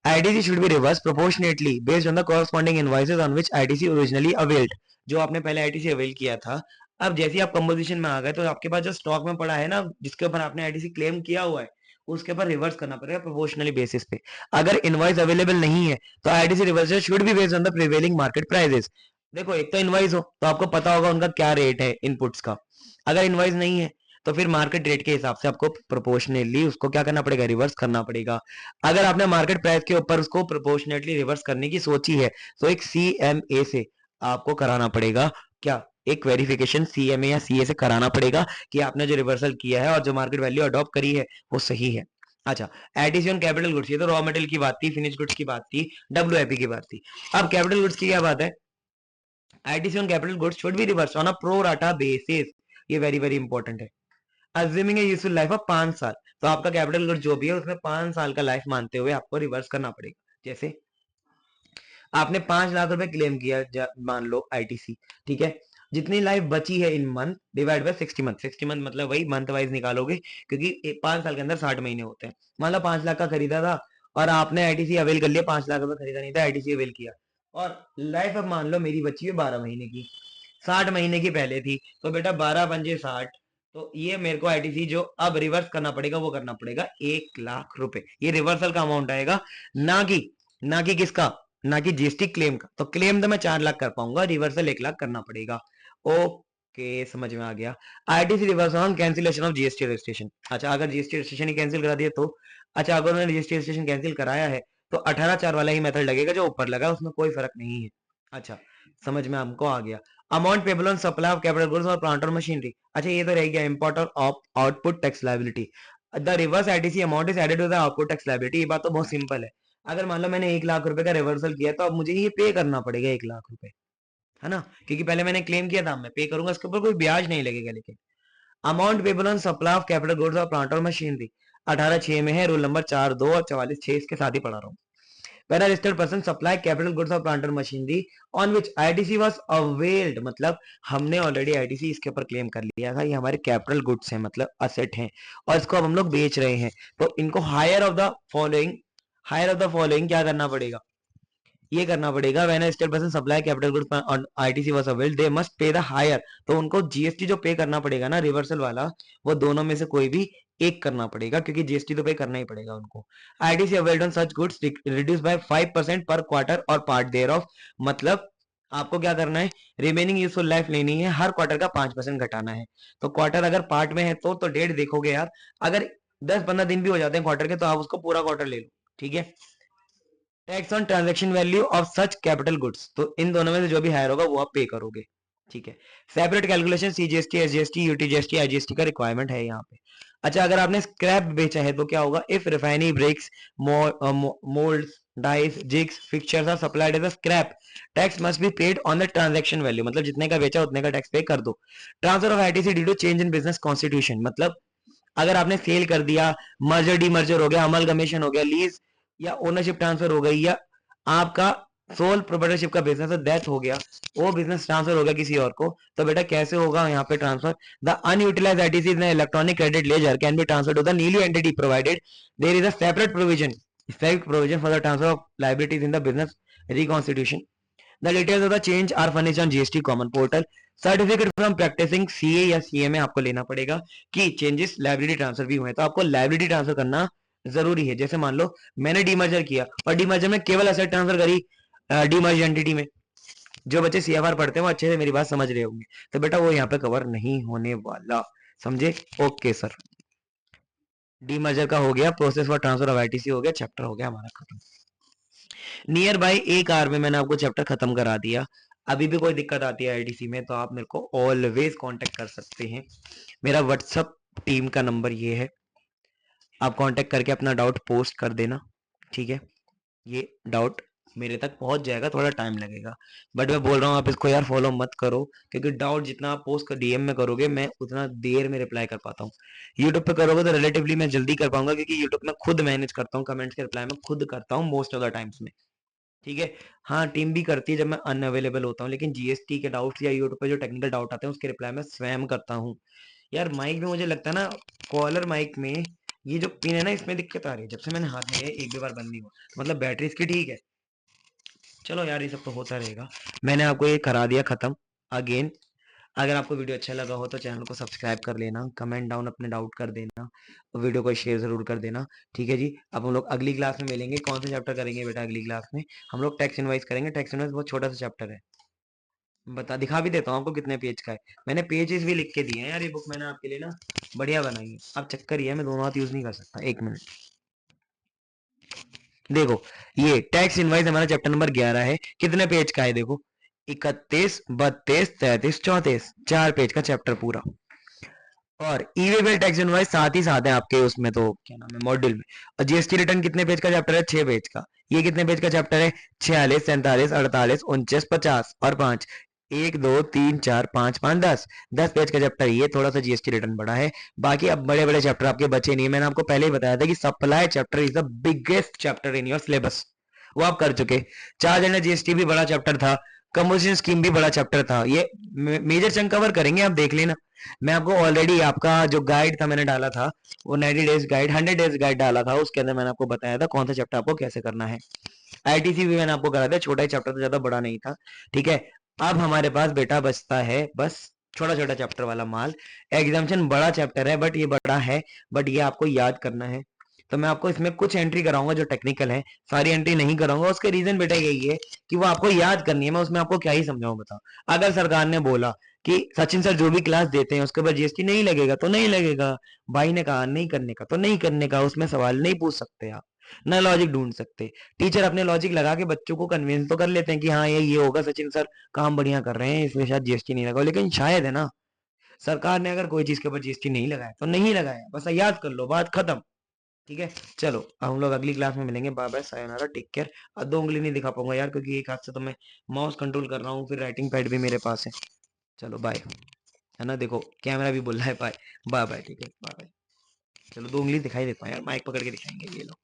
ITC should be reversed proportionately based on the corresponding invoices on which ITC originally availed। जो आपने पहले ITC अवेल किया था, अब जैसे ही आप कंपोजिशन में आ गए तो आपके पास जो स्टॉक में पड़ा है ना, जिसके ऊपर आपने आईटीसी क्लेम किया हुआ है, उसके ऊपर रिवर्स करना पड़ेगा प्रोपोर्शनली बेसिस पे। अगर इनवॉइस अवेलेबल नहीं है तो ITC reversal should be based on the prevailing market prices. देखो, एक तो इनवॉइस हो तो आपको पता होगा उनका क्या रेट है इनपुट्स का। अगर इनवॉइस नहीं है तो फिर मार्केट रेट के हिसाब से आपको प्रोपोर्शनली उसको क्या करना पड़ेगा, रिवर्स करना पड़ेगा। अगर आपने मार्केट प्राइस के ऊपर उसको प्रोपोर्शनेटली रिवर्स करने की सोची है तो एक सीएमए से आपको कराना पड़ेगा, क्या, एक वेरिफिकेशन सीएमए या सीए से कराना पड़ेगा कि आपने जो रिवर्सल किया है और जो मार्केट वैल्यू अडॉप्ट करी है वो सही है। अच्छा, एडिशन कैपिटल गुड्स, ये तो रॉ मटेरियल की बात थी, फिनिश गुड्स की बात थी, डब्ल्यूआईपी की बात थी। अब कैपिटल गुड्स की क्या बात है, addition capital goods should be reverse on a pro rata basis. ये वेरी वेरी इंपॉर्टेंट है। Assuming a useful life of 5 साल, तो आपका कैपिटल गुड जो भी है उसमें 5 साल का लाइफ मानते हुए आपको रिवर्स करना पड़ेगा। जैसे आपने 5 लाख रुपए क्लेम किया, मान लो आईटीसी, ठीक है, जितनी लाइफ बची है इन month divide by 60 month, 60 month मतलब वही मंथ वाइज निकालोगे, क्योंकि 5 साल के अंदर 60 महीने होते हैं। मान लो 5 लाख का खरीदा था और आपने आईटीसी अवेल कर लिया, 5 लाख रुपए खरीदा नहीं था, आईटीसी अवेल किया, और लाइफ अब मान लो मेरी बची है 12 महीने की, 60 महीने की पहले थी, तो बेटा 12 पंजे 60, तो ये मेरे को आईटीसी जो अब रिवर्स करना पड़ेगा वो करना पड़ेगा 1 लाख रुपए। ये रिवर्सल का अमाउंट आएगा, ना कि किसका, ना कि जीएसटी क्लेम का। तो क्लेम तो मैं 4 लाख कर पाऊंगा, रिवर्सल 1 लाख करना पड़ेगा। ओके, समझ में आ गया। ITC reverse on cancellation of GST registration. अच्छा, अगर जीएसटी रजिस्ट्रेशन ही कैंसिल करा दिया तो, अच्छा अगर उन्होंने जीएसटी रजिस्ट्रेशन कैंसिल कराया है तो 18(4) वाला ही मेथड लगेगा जो ऊपर लगा, उसमें कोई फर्क नहीं है। अच्छा, समझ में हमको आ गया। Amount payable on supply of capital goods और प्लांट और मशीनरी। अच्छा, ये तो रह गया import of output tax liability. The reverse ITC amount is added to the output tax liability. ये बात तो बहुत सिंपल है। अगर मान लो मैंने 1 लाख रुपए का रिवर्सल किया तो अब मुझे ये पे करना पड़ेगा 1 लाख रुपए, है ना, क्योंकि पहले मैंने क्लेम किया था, मैं पे करूंगा, इसके ऊपर कोई ब्याज नहीं लगेगा। लेकिन amount payable on supply of capital goods और प्लांट और मशीनरी 18(6) में है, रूल नंबर 4(2) और 44(6) इसके साथ ही पढ़ा रहा हूँ। When a registered person supply capital goods or plant or machinery on which ITC was availed, मतलब हमने ऑलरेडी आईटीसी इसके ऊपर क्लेम कर लिया था, ये हमारे कैपिटल गुड्स हैं मतलब असेट हैं, और इसको अब हम लोग बेच रहे हैं, तो इनको हायर ऑफ द फॉलोइंग क्या करना पड़ेगा, ये करना पड़ेगा। When a state person supply capital goods on ITC was availed they must pay the higher, तो उनको जीएसटी जो पे करना पड़ेगा ना रिवर्सल वाला, वो दोनों में से कोई भी एक करना पड़ेगा, क्योंकि जीएसटी तो पे करना ही पड़ेगा उनको। ITC availed on such goods reduce by 5% पर क्वार्टर और पार्ट देयर ऑफ, मतलब आपको क्या करना है, रिमेनिंग यूजफुल लाइफ लेनी है, हर क्वार्टर का 5% घटाना है। तो क्वार्टर अगर पार्ट में है तो डेढ़ देखोगे आप, अगर 10-15 दिन भी हो जाते हैं क्वार्टर के तो आप उसको पूरा क्वार्टर ले लो, ठीक है। Tax on transaction value of such capital goods, तो इन दोनों में से जो भी हायर होगा वो आप पे करोगे, ठीक है। Separate calculation CGST, SGST, UTGST, IGST का रिक्वायरमेंट है यहाँ पे। अच्छा, अगर आपने स्क्रैप बेचा है तो क्या होगा, if refinery breaks, moulds, dies, jigs, fixtures are supplied as a scrap, tax must be paid on the transaction value, मतलब जितने का बेचा उतने का टैक्स पे कर दो। Transfer of ITC due to change in business constitution, मतलब अगर आपने सेल कर दिया, मर्जर डीमर्जर हो गया, अमलगमेशन हो गया, लीज या ओनरशिप ट्रांसफर हो गई, या आपका सोल प्रोप्राइटरशिप का बिजनेस डेथ हो गया, वो बिजनेस ट्रांसफर हो गया किसी और को, तो बेटा कैसे होगा यहाँ पे transfer, the unutilised ITC in electronic credit ledger can be transfer to the newly entity provided there is a separate provision Effect provision for the transfer of liabilities in the business reconstitution. The details of the change are furnished on GST common portal. Certificate from practising CA या CA में आपको लेना पड़ेगा कि changes liability transfer भी हुए, तो आपको लाइबिलिटी ट्रांसफर करना जरूरी है. जैसे मान लो मैंने डीमर्जर किया और डीमर्जर में केवल एसेट ट्रांसफर करी डीमर्ज एंटिटी में. जो बच्चे सीएफआर पढ़ते हैं वो अच्छे से मेरी बात समझ रहे होंगे, तो बेटा वो यहाँ पे कवर नहीं होने वाला. समझे? Okay sir. डीमर्जर का हो गया, process for transfer of ITC हो गया, चैप्टर हो गया हमारा खत्म. नियर बाय एक आवर में मैंने आपको चैप्टर खत्म करा दिया. अभी भी कोई दिक्कत आती है आईटीसी में तो आप मेरे को ऑलवेज कांटेक्ट कर सकते हैं. मेरा व्हाट्सअप टीम का नंबर ये है, आप कांटेक्ट करके अपना डाउट पोस्ट कर देना. ठीक है, ये डाउट मेरे तक पहुंच जाएगा, थोड़ा टाइम लगेगा, बट मैं बोल रहा हूँ आप इसको यार फॉलो मत करो, क्योंकि डाउट जितना आप पोस्ट कर डीएम में करोगे मैं उतना देर में रिप्लाई कर पाता हूँ. यूट्यूब पे करोगे तो रिलेटिवली मैं जल्दी कर पाऊंगा, क्योंकि यूट्यूब में खुद मैनेज करता हूँ, कमेंट्स के रिप्लाई में खुद करता हूँ मोस्ट ऑफ द टाइम्स में. ठीक है, हाँ टीम भी करती है जब मैं अनअवेलेबल होता हूँ, लेकिन जीएसटी के डाउट्स या यूट्यूब पे जो टेक्निकल डाउट आते हैं उसके रिप्लाई में स्वयं करता हूँ. यार माइक में मुझे लगता है ना, कॉलर माइक में ये जो पिन है ना इसमें दिक्कत आ रही है. जब से मैंने हाथ में लिया एक भी बार बंद नहीं हुआ, मतलब बैटरी इसकी ठीक है. चलो यार ये सब तो होता रहेगा. मैंने आपको ये करा दिया खत्म. अगेन अगर आपको वीडियो अच्छा लगा हो तो चैनल को सब्सक्राइब कर लेना, कमेंट डाउन अपने डाउट कर देना, वीडियो को शेयर जरूर कर देना. ठीक है जी, अब हम लोग अगली क्लास में मिलेंगे. कौन सा चैप्टर करेंगे बेटा अगली क्लास में? हम लोग टैक्स इनवाइस करेंगे. टैक्स इनवाइस बहुत छोटा सा चैप्टर है, बता दिखा भी देता हूँ आपको कितने पेज का है. मैंने पेजेस भी लिख के दिए हैं यार, ये बुक मैंने आपके लिए ना बढ़िया बनाई है. अब चक्कर ये है मैं दोनों हाथ यूज नहीं कर सकता. एक मिनट देखो, ये टैक्स इनवाइस हमारा चैप्टर नंबर 11 है. कितने पेज का है देखो, 31, 32, 33, 34, 4 पेज का चैप्टर पूरा. और ई वे बिल टैक्स इनवाइस साथ ही साथ है आपके उसमें, तो क्या नाम है मॉड्यूल में. और जीएसटी रिटर्न कितने पेज का चैप्टर है? 6 पेज का. ये कितने पेज का चैप्टर है? 46, 47, 48, 49, 50 और 5. 1, 2, 3, 4, 5, 5, 10 पेज का चैप्टर. ये थोड़ा सा जीएसटी रिटर्न बड़ा है, बाकी अब बड़े बड़े चैप्टर आपके बचे नहीं है. मैंने आपको पहले ही बताया था कि supply chapter is the biggest chapter in your syllabus, वो आप कर चुके. चार्ज एंड जीएसटी भी बड़ा चैप्टर था, कंपोजिशन स्कीम भी बड़ा चैप्टर था. ये मेजर चंक कवर करेंगे, आप देख लेना. मैं आपको ऑलरेडी आपका जो गाइड था मैंने डाला था, वो 90 डेज गाइड 100 डेज गाइड डाला था, उसके अंदर मैंने आपको बताया था कौन सा चैप्टर आपको कैसे करना है. आईटीसी भी मैंने आपको करा दिया, छोटा ही चैप्टर था, ज्यादा बड़ा नहीं था. ठीक है, अब हमारे पास बेटा बचता है बस छोटा छोटा चैप्टर वाला माल. एग्जामिशन बड़ा चैप्टर है बट ये बड़ा है, बट ये आपको याद करना है. तो मैं आपको इसमें कुछ एंट्री कराऊंगा जो टेक्निकल है, सारी एंट्री नहीं कराऊंगा. उसके रीजन बेटा यही है कि वो आपको याद करनी है. मैं उसमें आपको क्या ही समझाऊं बताओ. अगर सरकार ने बोला कि सचिन सर जो भी क्लास देते हैं उसके बाद जीएसटी नहीं लगेगा तो नहीं लगेगा. भाई ने कहा नहीं करने का तो नहीं करने का, उसमें सवाल नहीं पूछ सकते आप, ना लॉजिक ढूंढ सकते. टीचर अपने लॉजिक लगा के बच्चों को कन्विंस तो कर लेते हैं कि हाँ ये होगा, सचिन सर काम बढ़िया कर रहे हैं इसलिए शायद जीएसटी नहीं लगा, लेकिन शायद है ना, सरकार ने अगर कोई चीज के ऊपर जीएसटी नहीं लगाया तो नहीं लगाया, बस याद कर लो, बात खत्म. ठीक है, चलो अब हम लोग अगली क्लास में मिलेंगे. बाय बाय, सायोनारा, टेक केयर. अब 2 उंगली नहीं दिखा पाऊंगा यार, क्योंकि एक हाथ से तो मैं माउस कंट्रोल कर रहा हूँ, फिर राइटिंग पैड भी मेरे पास है. चलो बाय, है ना, देखो कैमरा भी बोल रहा है बाय. बाय बाय, ठीक है बाय बाय. चलो 2 उंगली दिखाई देता हूँ यार, माइक पकड़ के दिखाएंगे ये लोग.